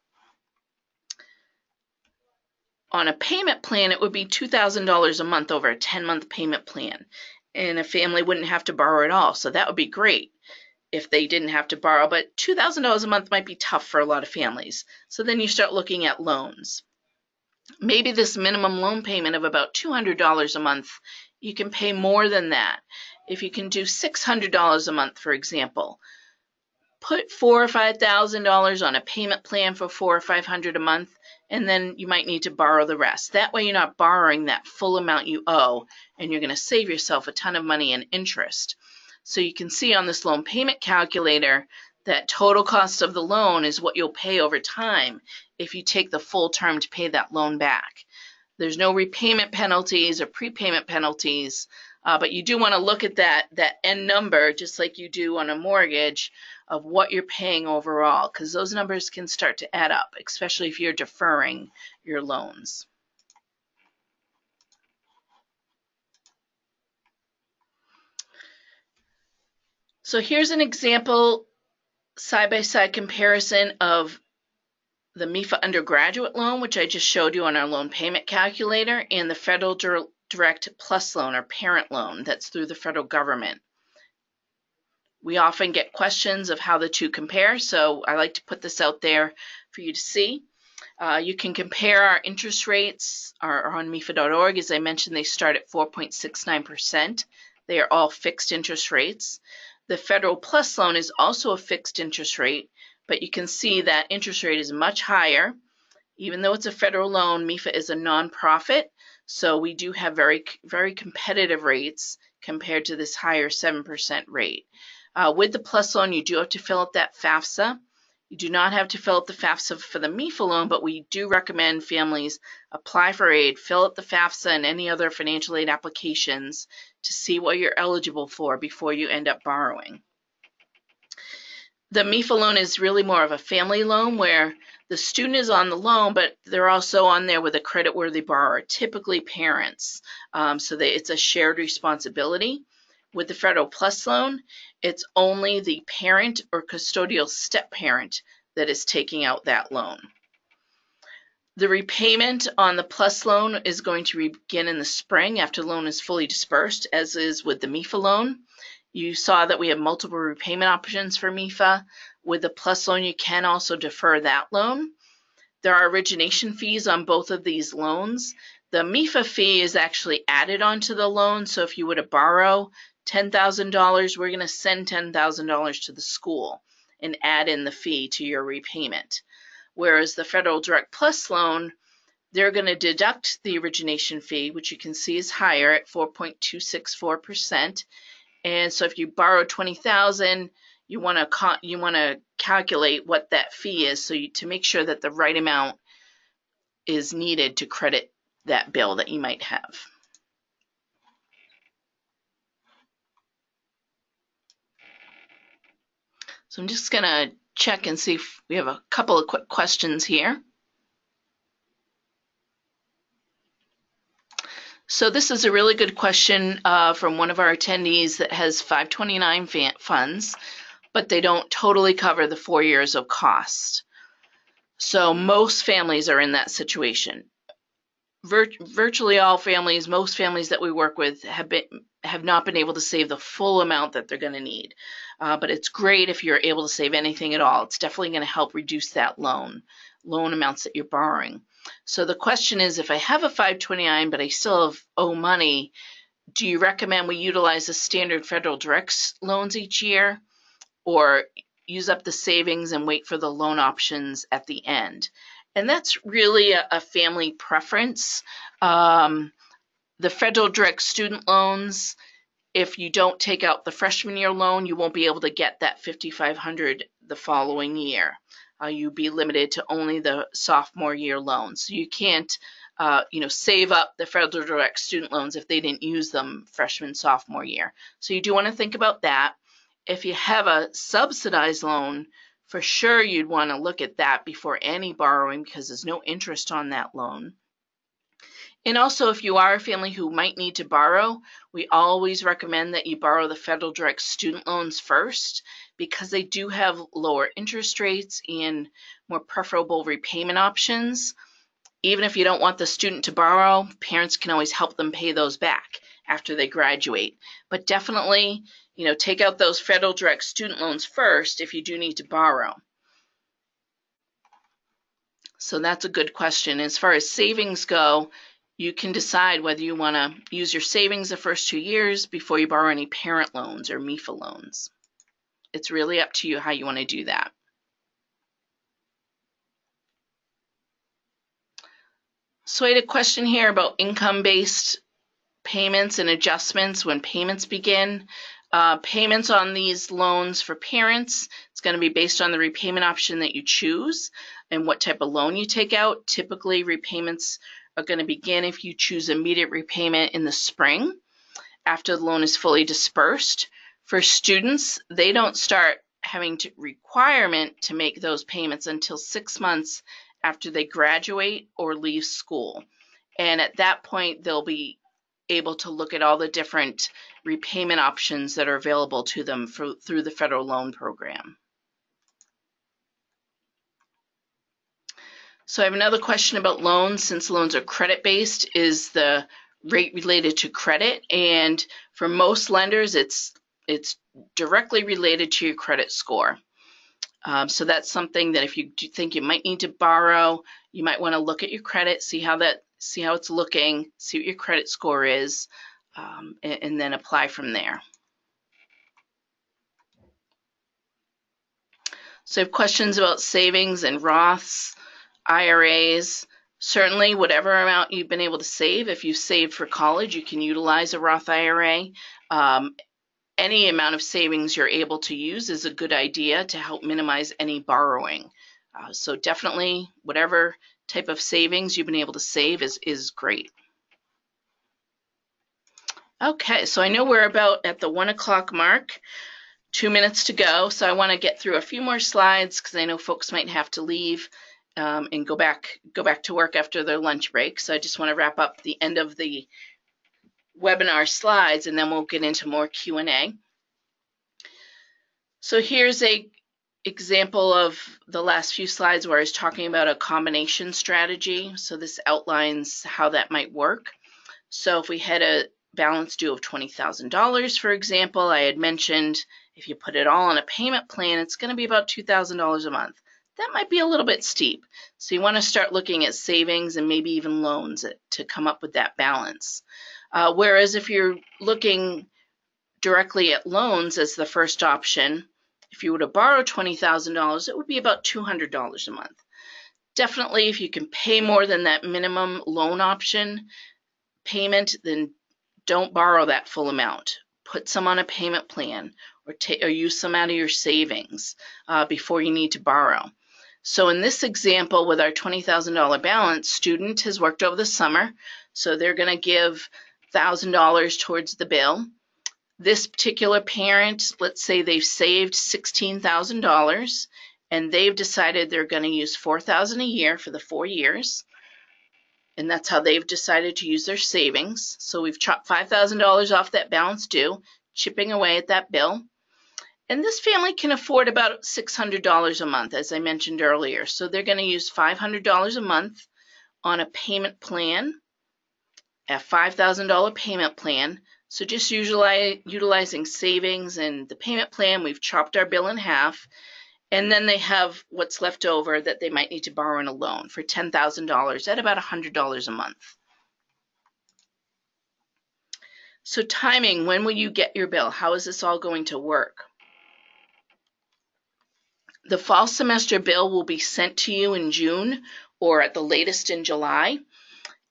on a payment plan, it would be $2,000 a month over a 10-month payment plan. And a family wouldn't have to borrow at all. So that would be great if they didn't have to borrow. But $2,000 a month might be tough for a lot of families. So then you start looking at loans. Maybe this minimum loan payment of about $200 a month, you can pay more than that. If you can do $600 a month, for example, put $4,000 or $5,000 on a payment plan for $400 or $500 a month, and then you might need to borrow the rest. That way you're not borrowing that full amount you owe, and you're going to save yourself a ton of money in interest. So you can see on this loan payment calculator that total cost of the loan is what you'll pay over time if you take the full term to pay that loan back. There's no repayment penalties or prepayment penalties, but you do want to look at that end number, just like you do on a mortgage, of what you're paying overall, because those numbers can start to add up, especially if you're deferring your loans. So here's an example side-by-side comparison of the MEFA undergraduate loan, which I just showed you on our loan payment calculator, and the Federal Direct Plus loan or parent loan that's through the federal government. We often get questions of how the two compare, so I like to put this out there for you to see. You can compare our interest rates on MEFA.org. As I mentioned, they start at 4.69%. They are all fixed interest rates. The Federal Plus loan is also a fixed interest rate, but you can see that interest rate is much higher. Even though it's a federal loan, MEFA is a nonprofit, so we do have very, very competitive rates compared to this higher 7% rate. With the Plus loan, you do have to fill out that FAFSA. You do not have to fill out the FAFSA for the MEFA loan, but we do recommend families apply for aid, fill out the FAFSA and any other financial aid applications to see what you're eligible for before you end up borrowing. The MEFA loan is really more of a family loan where the student is on the loan, but they're also on there with a creditworthy borrower, typically parents. It's a shared responsibility. With the Federal Plus loan, it's only the parent or custodial step-parent that is taking out that loan. The repayment on the Plus loan is going to begin in the spring after the loan is fully dispersed, as is with the MEFA loan. You saw that we have multiple repayment options for MEFA. With the Plus loan, you can also defer that loan. There are origination fees on both of these loans. The MEFA fee is actually added onto the loan. So if you were to borrow $10,000, we're going to send $10,000 to the school and add in the fee to your repayment. Whereas the Federal Direct Plus loan, they're going to deduct the origination fee, which you can see is higher at 4.264%. And so if you borrow $20,000, you want to calculate what that fee is, so to make sure that the right amount is needed to credit that bill that you might have. So I'm just going to check and see if we have a couple of quick questions here. So this is a really good question from one of our attendees that has 529 funds, but they don't totally cover the 4 years of cost. So most families are in that situation. Virtually all families, most families that we work with have not been able to save the full amount that they're going to need. But it's great if you're able to save anything at all. It's definitely going to help reduce that loan amounts that you're borrowing. So the question is, if I have a 529 but I still owe money, do you recommend we utilize the standard federal direct loans each year, or use up the savings and wait for the loan options at the end? And that's really a family preference. The federal direct student loans, if you don't take out the freshman year loan, you won't be able to get that $5,500 the following year. You'll be limited to only the sophomore year loan. So you can't, save up the federal direct student loans if they didn't use them freshman, sophomore year. So you do want to think about that. If you have a subsidized loan, for sure you'd want to look at that before any borrowing, because there's no interest on that loan. And also, if you are a family who might need to borrow, we always recommend that you borrow the federal direct student loans first, because they do have lower interest rates and more preferable repayment options. Even if you don't want the student to borrow, parents can always help them pay those back after they graduate. But definitely, take out those federal direct student loans first if you do need to borrow. So that's a good question. As far as savings go, you can decide whether you want to use your savings the first 2 years before you borrow any parent loans or MEFA loans. It's really up to you how you want to do that. So I had a question here about income-based payments and adjustments when payments begin. Payments on these loans for parents, it's going to be based on the repayment option that you choose and what type of loan you take out. Typically, repayments are going to begin if you choose immediate repayment in the spring after the loan is fully dispersed. For students, they don't start having requirement to make those payments until 6 months after they graduate or leave school. And at that point, they'll be able to look at all the different repayment options that are available to them through the federal loan program. So I have another question about loans. Since loans are credit-based, is the rate related to credit? And for most lenders, it's directly related to your credit score. So that's something that if you think you might need to borrow, you might want to look at your credit, see how it's looking, see what your credit score is, and then apply from there. So I have questions about savings and Roths, IRAs. Certainly, whatever amount you've been able to save, if you saved for college, you can utilize a Roth IRA. Any amount of savings you're able to use is a good idea to help minimize any borrowing. So definitely, whatever type of savings you've been able to save is great. Okay, so I know we're about at the 1 o'clock mark. 2 minutes to go, so I want to get through a few more slides because I know folks might have to leave and go back to work after their lunch break. So I just want to wrap up the end of the webinar slides, and then we'll get into more Q&A. So here's a example of the last few slides where I was talking about a combination strategy. So this outlines how that might work. So if we had a balance due of $20,000, for example, I had mentioned if you put it all on a payment plan, it's going to be about $2,000 a month. that might be a little bit steep. So you want to start looking at savings and maybe even loans to come up with that balance. Whereas if you're looking directly at loans as the first option, if you were to borrow $20,000, it would be about $200 a month. Definitely, if you can pay more than that minimum loan option payment, then don't borrow that full amount. Put some on a payment plan, or use some out of your savings before you need to borrow. So in this example with our $20,000 balance, student has worked over the summer, so they're going to give $1,000 towards the bill. This particular parent, let's say they've saved $16,000 and they've decided they're going to use $4,000 a year for the 4 years. And that's how they've decided to use their savings. So we've chopped $5,000 off that balance due, chipping away at that bill. And this family can afford about $600 a month, as I mentioned earlier. So they're going to use $500 a month on a payment plan, a $5,000 payment plan. So just utilizing savings and the payment plan, we've chopped our bill in half. And then they have what's left over that they might need to borrow in a loan for $10,000 at about $100 a month. So timing, when will you get your bill? How is this all going to work? The fall semester bill will be sent to you in June or at the latest in July,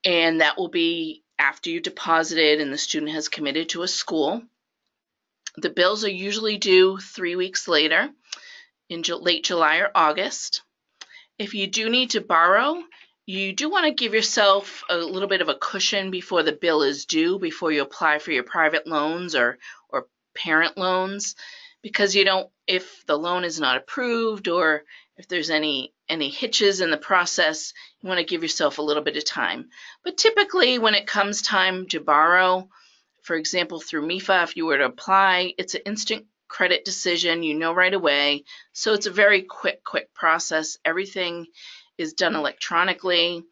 and that will be after you deposited and the student has committed to a school. The bills are usually due 3 weeks later, in late July or August. If you do need to borrow, you do want to give yourself a little bit of a cushion before the bill is due, before you apply for your private loans or parent loans, because you don't, if the loan is not approved or if there's any hitches in the process, you want to give yourself a little bit of time. But typically when it comes time to borrow, for example, through MEFA, if you were to apply, it's an instant credit decision, you know right away. So it's a very quick process. Everything is done electronically,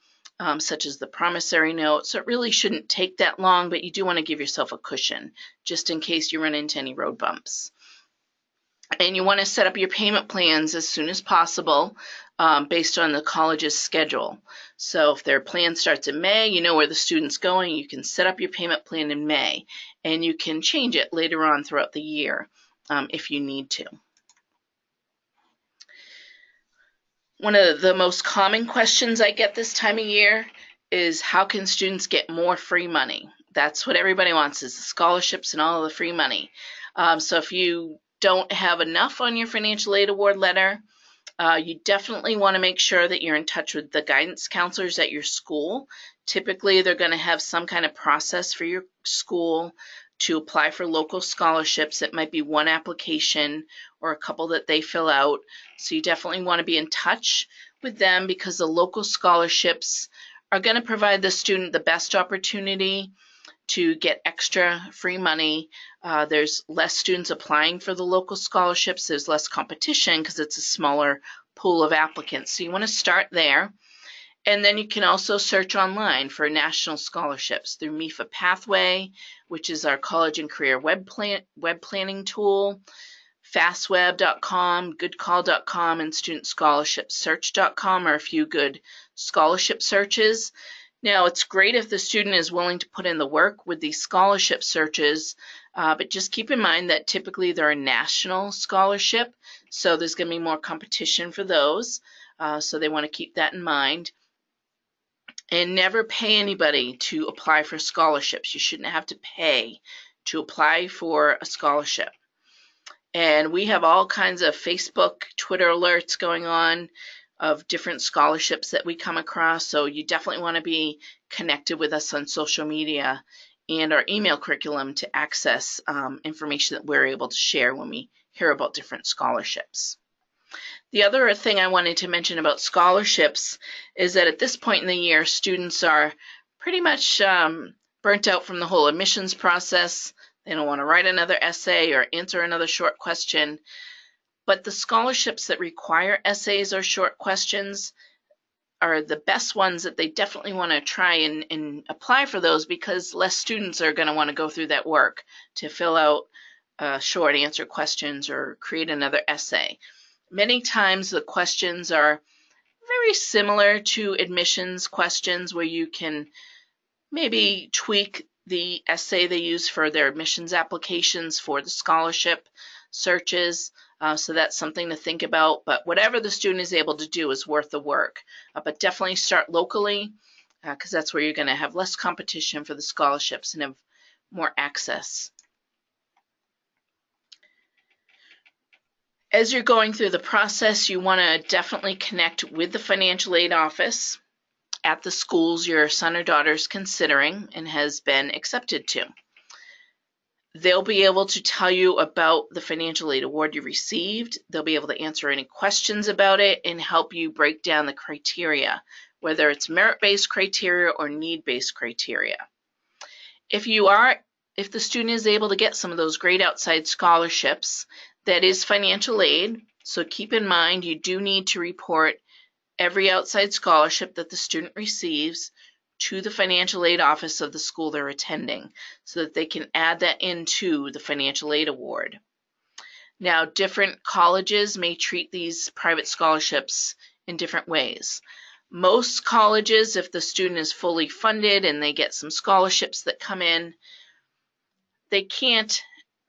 such as the promissory note. So it really shouldn't take that long, but you do want to give yourself a cushion just in case you run into any road bumps. And you want to set up your payment plans as soon as possible based on the college's schedule. So if their plan starts in May, you know where the student's going, you can set up your payment plan in May, and you can change it later on throughout the year if you need to. One of the most common questions I get this time of year is, how can students get more free money? That's what everybody wants, is the scholarships and all of the free money. So if you don't have enough on your financial aid award letter, you definitely want to make sure that you're in touch with the guidance counselors at your school. Typically, they're going to have some kind of process for your school to apply for local scholarships. It might be one application or a couple that they fill out. So you definitely want to be in touch with them, because the local scholarships are going to provide the student the best opportunity to get extra free money. There's less students applying for the local scholarships. There's less competition because it's a smaller pool of applicants. So you want to start there. And then you can also search online for national scholarships through MEFA Pathway, which is our college and career web planning tool, fastweb.com, goodcall.com, and studentscholarshipsearch.com are a few good scholarship searches. Now, it's great if the student is willing to put in the work with these scholarship searches, but just keep in mind that typically they're a national scholarship, so there's going to be more competition for those, so they want to keep that in mind. And never pay anybody to apply for scholarships. You shouldn't have to pay to apply for a scholarship. And we have all kinds of Facebook, Twitter alerts going on of different scholarships that we come across. So you definitely want to be connected with us on social media and our email curriculum to access information that we're able to share when we hear about different scholarships. The other thing I wanted to mention about scholarships is that at this point in the year, students are pretty much burnt out from the whole admissions process. They don't want to write another essay or answer another short question. But the scholarships that require essays or short questions are the best ones that they definitely want to try and apply for those, because less students are going to want to go through that work to fill out short answer questions or create another essay. Many times the questions are very similar to admissions questions, where you can maybe tweak the essay they use for their admissions applications for the scholarship searches. So that's something to think about. But whatever the student is able to do is worth the work. But definitely start locally, because that's where you're going to have less competition for the scholarships and have more access. As you're going through the process, you want to definitely connect with the financial aid office at the schools your son or daughter is considering and has been accepted to. They'll be able to tell you about the financial aid award you received. They'll be able to answer any questions about it and help you break down the criteria, whether it's merit-based criteria or need-based criteria. If the student is able to get some of those great outside scholarships, that is financial aid. So keep in mind, you do need to report every outside scholarship that the student receives to the financial aid office of the school they're attending, so that they can add that into the financial aid award. Now, different colleges may treat these private scholarships in different ways. Most colleges, if the student is fully funded and they get some scholarships that come in, the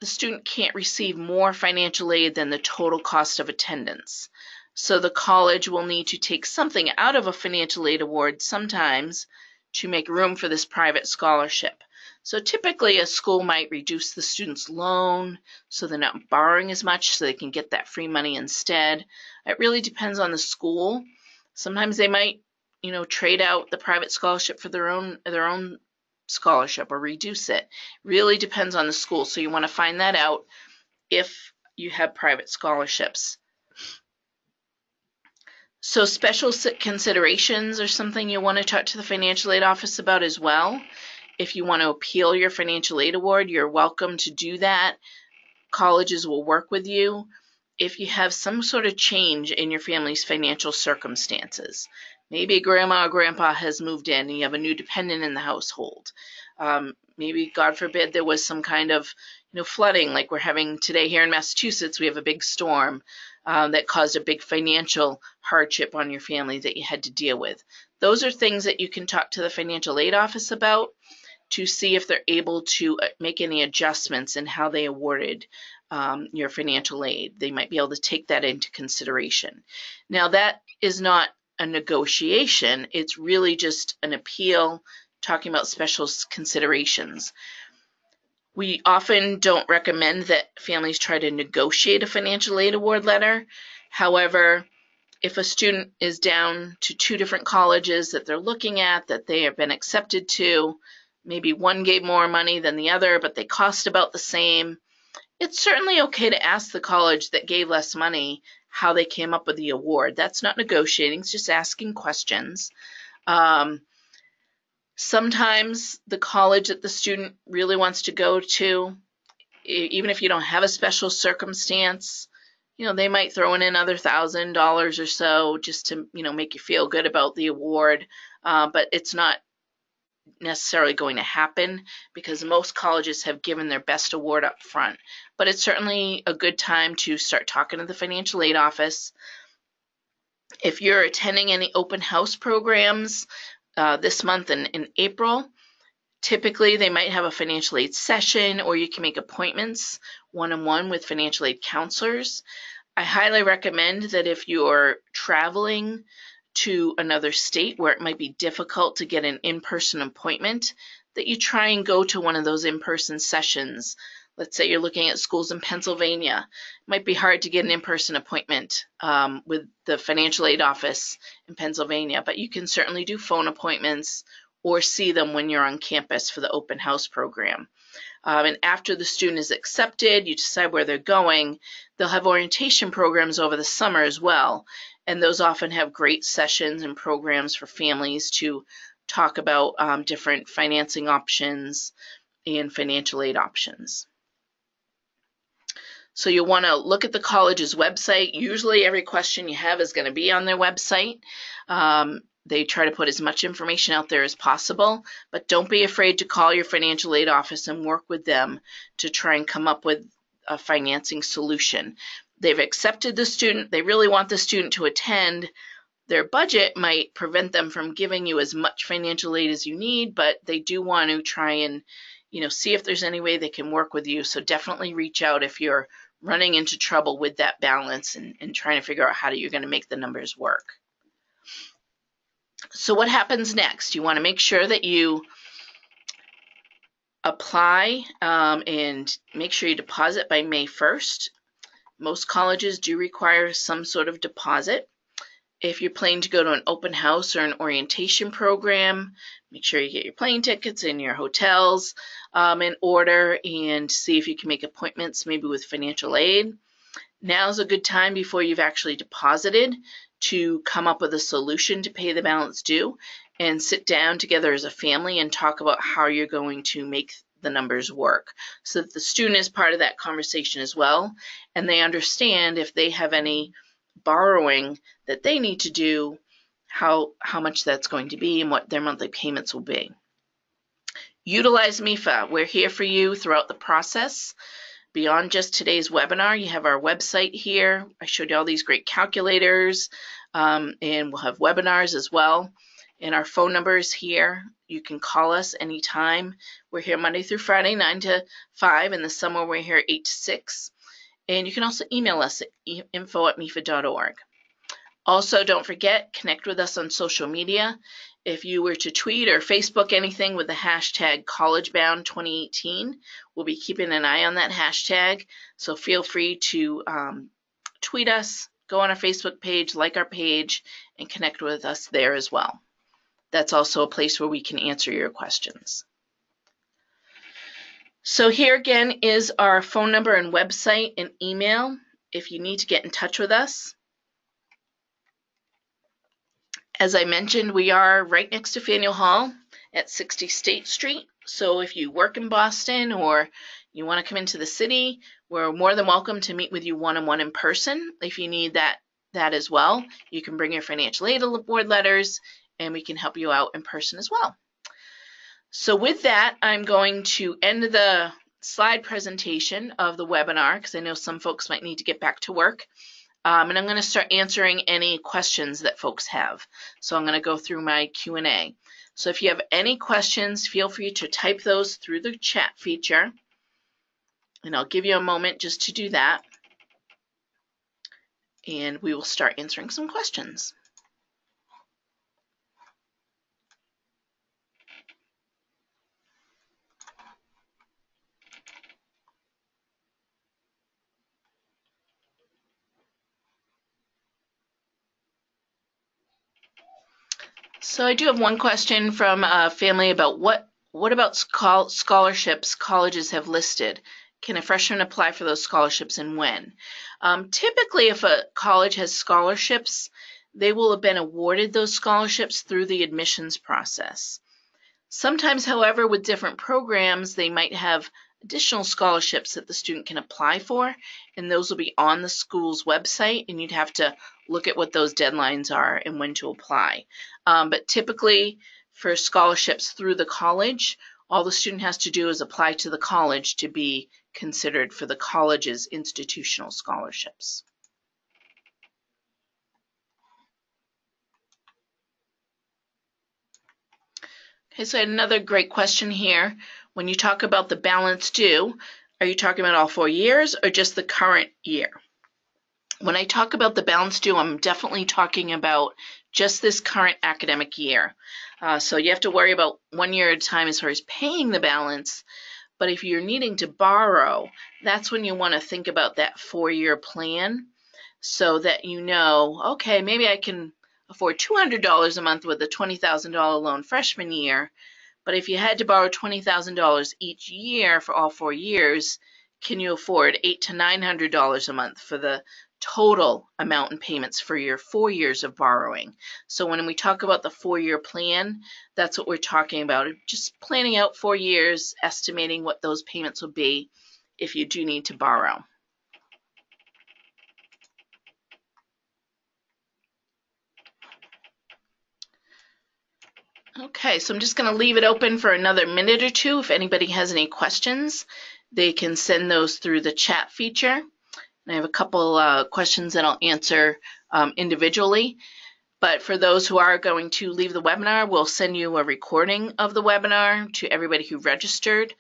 student can't receive more financial aid than the total cost of attendance. So the college will need to take something out of a financial aid award sometimes to make room for this private scholarship. So typically a school might reduce the student's loan so they're not borrowing as much, so they can get that free money instead. It really depends on the school. Sometimes they might, trade out the private scholarship for their own scholarship or reduce it. Really depends on the school. So you want to find that out if you have private scholarships. So special considerations are something you want to talk to the financial aid office about as well. If you want to appeal your financial aid award, you're welcome to do that. Colleges will work with you. If you have some sort of change in your family's financial circumstances, maybe grandma or grandpa has moved in and you have a new dependent in the household. Maybe, God forbid, there was some kind of flooding like we're having today here in Massachusetts. We have a big storm that caused a big financial hardship on your family that you had to deal with. Those are things that you can talk to the financial aid office about to see if they're able to make any adjustments in how they awarded your financial aid. They might be able to take that into consideration. Now, that is not a negotiation. It's really just an appeal, talking about special considerations. We often don't recommend that families try to negotiate a financial aid award letter. However, if a student is down to 2 different colleges that they're looking at, that they have been accepted to, maybe one gave more money than the other, but they cost about the same, it's certainly okay to ask the college that gave less money how they came up with the award. That's not negotiating, it's just asking questions. Sometimes the college that the student really wants to go to, even if you don't have a special circumstance, they might throw in another $1,000 or so just to, make you feel good about the award. But it's not necessarily going to happen because most colleges have given their best award up front. But it's certainly a good time to start talking to the financial aid office. If you're attending any open house programs this month in April, typically they might have a financial aid session, or you can make appointments one-on-one with financial aid counselors. I highly recommend that if you're traveling to another state where it might be difficult to get an in-person appointment, that you try and go to one of those in-person sessions. Let's say you're looking at schools in Pennsylvania. It might be hard to get an in-person appointment with the financial aid office in Pennsylvania, but you can certainly do phone appointments or see them when you're on campus for the open house program. And after the student is accepted, you decide where they're going, they'll have orientation programs over the summer as well. And those often have great sessions and programs for families to talk about different financing options and financial aid options. So you'll want to look at the college's website. Usually every question you have is going to be on their website. They try to put as much information out there as possible, but don't be afraid to call your financial aid office and work with them to try and come up with a financing solution. they've accepted the student, they really want the student to attend, their budget might prevent them from giving you as much financial aid as you need, but they do want to try and, see if there's any way they can work with you. So definitely reach out if you're running into trouble with that balance and trying to figure out how you're going to make the numbers work. So what happens next? You want to make sure that you apply and make sure you deposit by May 1st. Most colleges do require some sort of deposit. If you're planning to go to an open house or an orientation program, make sure you get your plane tickets and your hotels in order and see if you can make appointments maybe with financial aid. Now's a good time before you've actually deposited to come up with a solution to pay the balance due and sit down together as a family and talk about how you're going to make the numbers work so that the student is part of that conversation as well and they understand if they have any borrowing that they need to do, how much that's going to be and what their monthly payments will be. Utilize MEFA. We're here for you throughout the process. Beyond just today's webinar, you have our website here. I showed you all these great calculators, and we'll have webinars as well. And our phone number is here. You can call us anytime. We're here Monday through Friday, 9 to 5. In the summer, we're here 8 to 6. And you can also email us at info@mefa.org. Also, don't forget, connect with us on social media. If you were to tweet or Facebook anything with the hashtag CollegeBound2018, we'll be keeping an eye on that hashtag. So feel free to tweet us, go on our Facebook page, like our page, and connect with us there as well. That's also a place where we can answer your questions. So here again is our phone number and website and email if you need to get in touch with us. As I mentioned, we are right next to Faneuil Hall at 60 State Street. So if you work in Boston or you want to come into the city, we're more than welcome to meet with you one-on-one in person. If you need that as well, you can bring your financial aid award letters and we can help you out in person as well. So with that, I'm going to end the slide presentation of the webinar because I know some folks might need to get back to work. And I'm going to start answering any questions that folks have. So I'm going to go through my Q&A. So if you have any questions, feel free to type those through the chat feature. And I'll give you a moment just to do that. And we will start answering some questions. So I do have one question from a family about what about scholarships colleges have listed? Can a freshman apply for those scholarships and when? Typically, if a college has scholarships, they will have been awarded those scholarships through the admissions process. Sometimes, however, with different programs, they might have additional scholarships that the student can apply for, and those will be on the school's website, and you'd have to look at what those deadlines are and when to apply. But typically, for scholarships through the college, all the student has to do is apply to the college to be considered for the college's institutional scholarships. Okay, so another great question here. When you talk about the balance due, are you talking about all 4 years or just the current year? When I talk about the balance due, I'm definitely talking about just this current academic year. So you have to worry about 1 year at a time as far as paying the balance. But if you're needing to borrow, that's when you want to think about that 4-year plan so that you know, okay, maybe I can afford $200 a month with a $20,000 loan freshman year. But if you had to borrow $20,000 each year for all 4 years, can you afford $800 to $900 a month for the total amount in payments for your 4 years of borrowing? So when we talk about the 4-year plan, that's what we're talking about. Just planning out 4 years, estimating what those payments will be if you do need to borrow. Okay, so I'm just going to leave it open for another minute or two. If anybody has any questions, they can send those through the chat feature. and I have a couple questions that I'll answer individually. But for those who are going to leave the webinar, we'll send you a recording of the webinar to everybody who registered,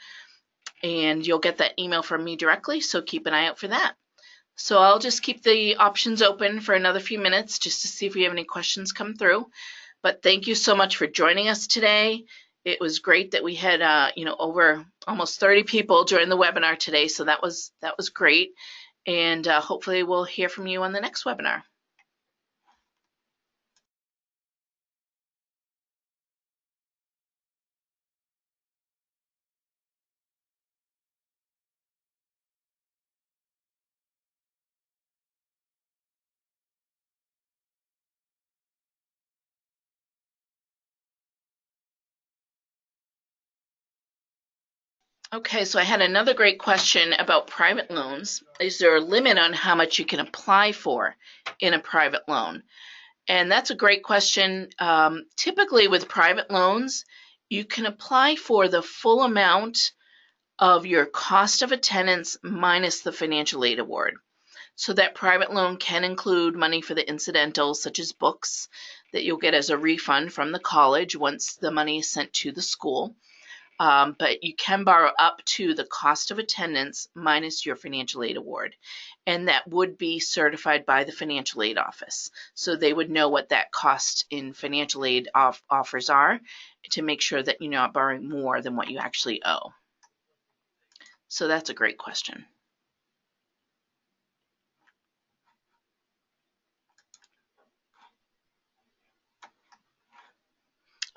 and you'll get that email from me directly, so keep an eye out for that. So I'll just keep the options open for another few minutes just to see if we have any questions come through. But thank you so much for joining us today. It was great that we had over almost 30 people join the webinar today, so that was great. And hopefully we'll hear from you on the next webinar. Okay, so I had another great question about private loans. Is there a limit on how much you can apply for in a private loan? And that's a great question. Typically with private loans, you can apply for the full amount of your cost of attendance minus the financial aid award. So that private loan can include money for the incidentals, such as books, that you'll get as a refund from the college once the money is sent to the school. But you can borrow up to the cost of attendance minus your financial aid award. And that would be certified by the financial aid office. So they would know what that cost in financial aid offers are to make sure that you're not borrowing more than what you actually owe. So that's a great question.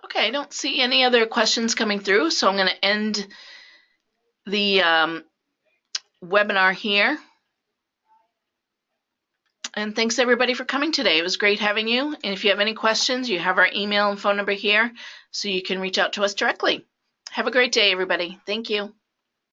Okay, I don't see any other questions coming through, so I'm going to end the webinar here. And thanks everybody for coming today. It was great having you. And if you have any questions, you have our email and phone number here, so you can reach out to us directly. Have a great day, everybody. Thank you.